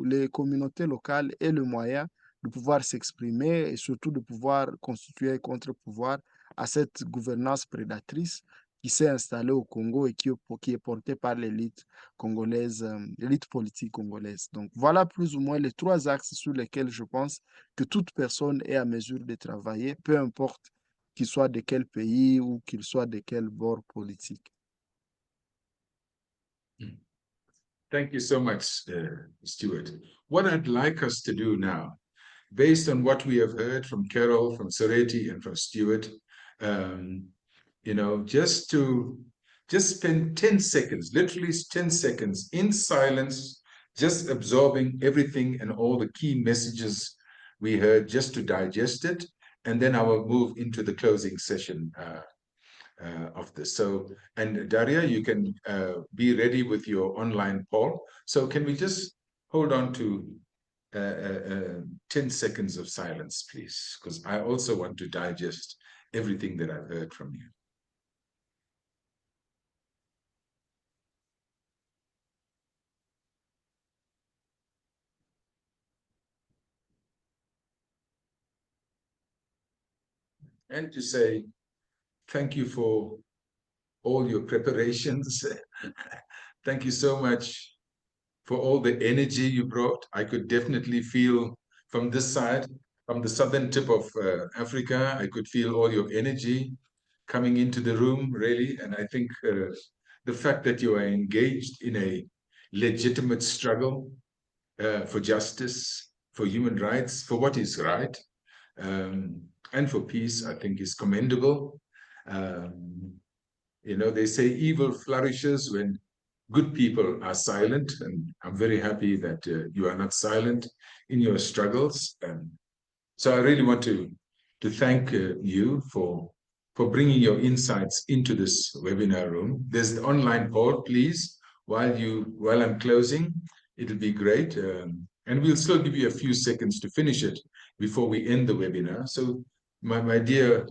les communautés locales aient le moyen de pouvoir s'exprimer et surtout de pouvoir constituer un contre-pouvoir à cette gouvernance prédatrice qui s'est installée au Congo et qui est portée par l'élite congolaise, l'élite politique congolaise. Donc voilà plus ou moins les trois axes sur lesquels je pense que toute personne est à mesure de travailler, peu importe qu'il soit de quel pays ou qu'il soit de quel bord politique. Thank you so much, Stuart. What I'd like us to do now, based on what we have heard from Carol, from Sereti, and from Stuart, just spend 10 seconds, literally 10 seconds in silence, just absorbing everything and all the key messages we heard, just to digest it. And then I will move into the closing session of this. So, and Daria, you can be ready with your online poll. So can we just hold on to 10 seconds of silence, please? Because I also want to digest everything that I've heard from you. And to say thank you for all your preparations. Thank you so much for all the energy you brought. I could definitely feel from this side, from the southern tip of Africa. I could feel all your energy coming into the room, really. And I think the fact that you are engaged in a legitimate struggle for justice, for human rights, for what is right, and for peace, I think is commendable. You know, they say evil flourishes when good people are silent, and I'm very happy that you are not silent in your struggles. So I really want to thank you for bringing your insights into this webinar room. There's the online poll, please. While I'm closing, it'll be great, and we'll still give you a few seconds to finish it before we end the webinar. So, my dear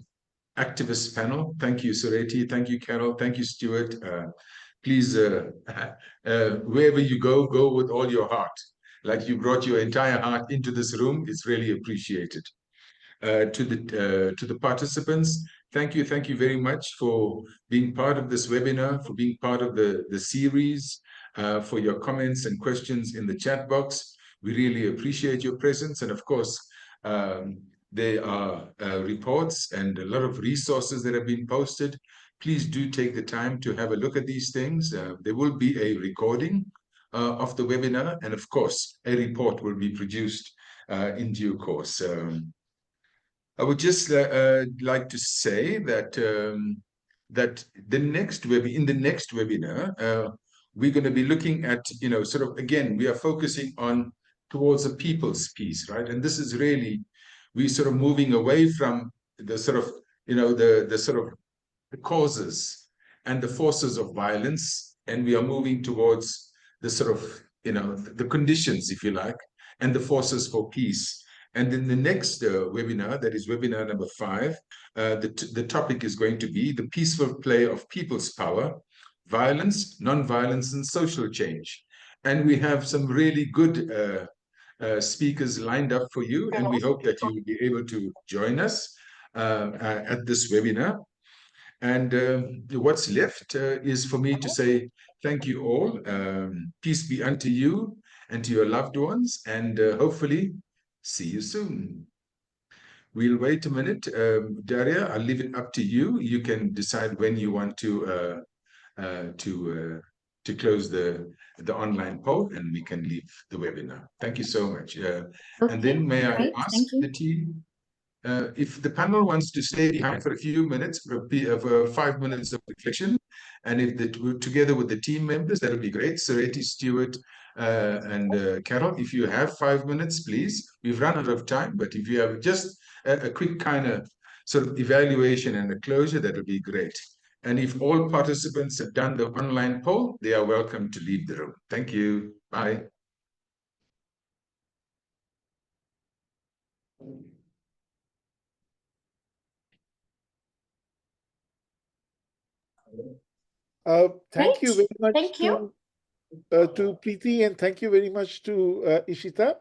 activist panel, thank you, Sereti, thank you, Carol, thank you, Stuart. Please, wherever you go with all your heart. Like you brought your entire heart into this room, it's really appreciated. To the participants, thank you very much for being part of this webinar, for being part of the series, for your comments and questions in the chat box. We really appreciate your presence. And of course, there are reports and a lot of resources that have been posted. Please do take the time to have a look at these things. There will be a recording of the webinar, and of course, a report will be produced in due course. I would just like to say that that in the next webinar, we're going to be looking at, you know, sort of, again, we are focusing on towards a people's peace, right? And this is really, we sort of moving away from the sort of, you know, the sort of the causes and the forces of violence, and we are moving towards the sort of, you know, the conditions, if you like, and the forces for peace. And in the next webinar, that is webinar number 5, the topic is going to be the peaceful play of people's power, violence, non-violence, and social change. And we have some really good speakers lined up for you, and we hope that you will be able to join us at this webinar. And what's left is for me to say thank you all. Peace be unto you and to your loved ones, and hopefully see you soon. We'll wait a minute. Daria, I'll leave it up to you. You can decide when you want to close the online poll, and we can leave the webinar. Thank you so much. Okay, and then may I great, ask thank you. the team, if the panel wants to stay behind for a few minutes, for 5 minutes of reflection, and if together with the team members, that'll be great. Sereti, Stuart, and Carol, if you have 5 minutes, please. We've run out of time, but if you have just a quick kind of sort of evaluation and a closure, that'll be great. And if all participants have done the online poll, they are welcome to leave the room. Thank you. Bye. Thank you very much Thank you. to Preeti, and thank you very much to Ishita.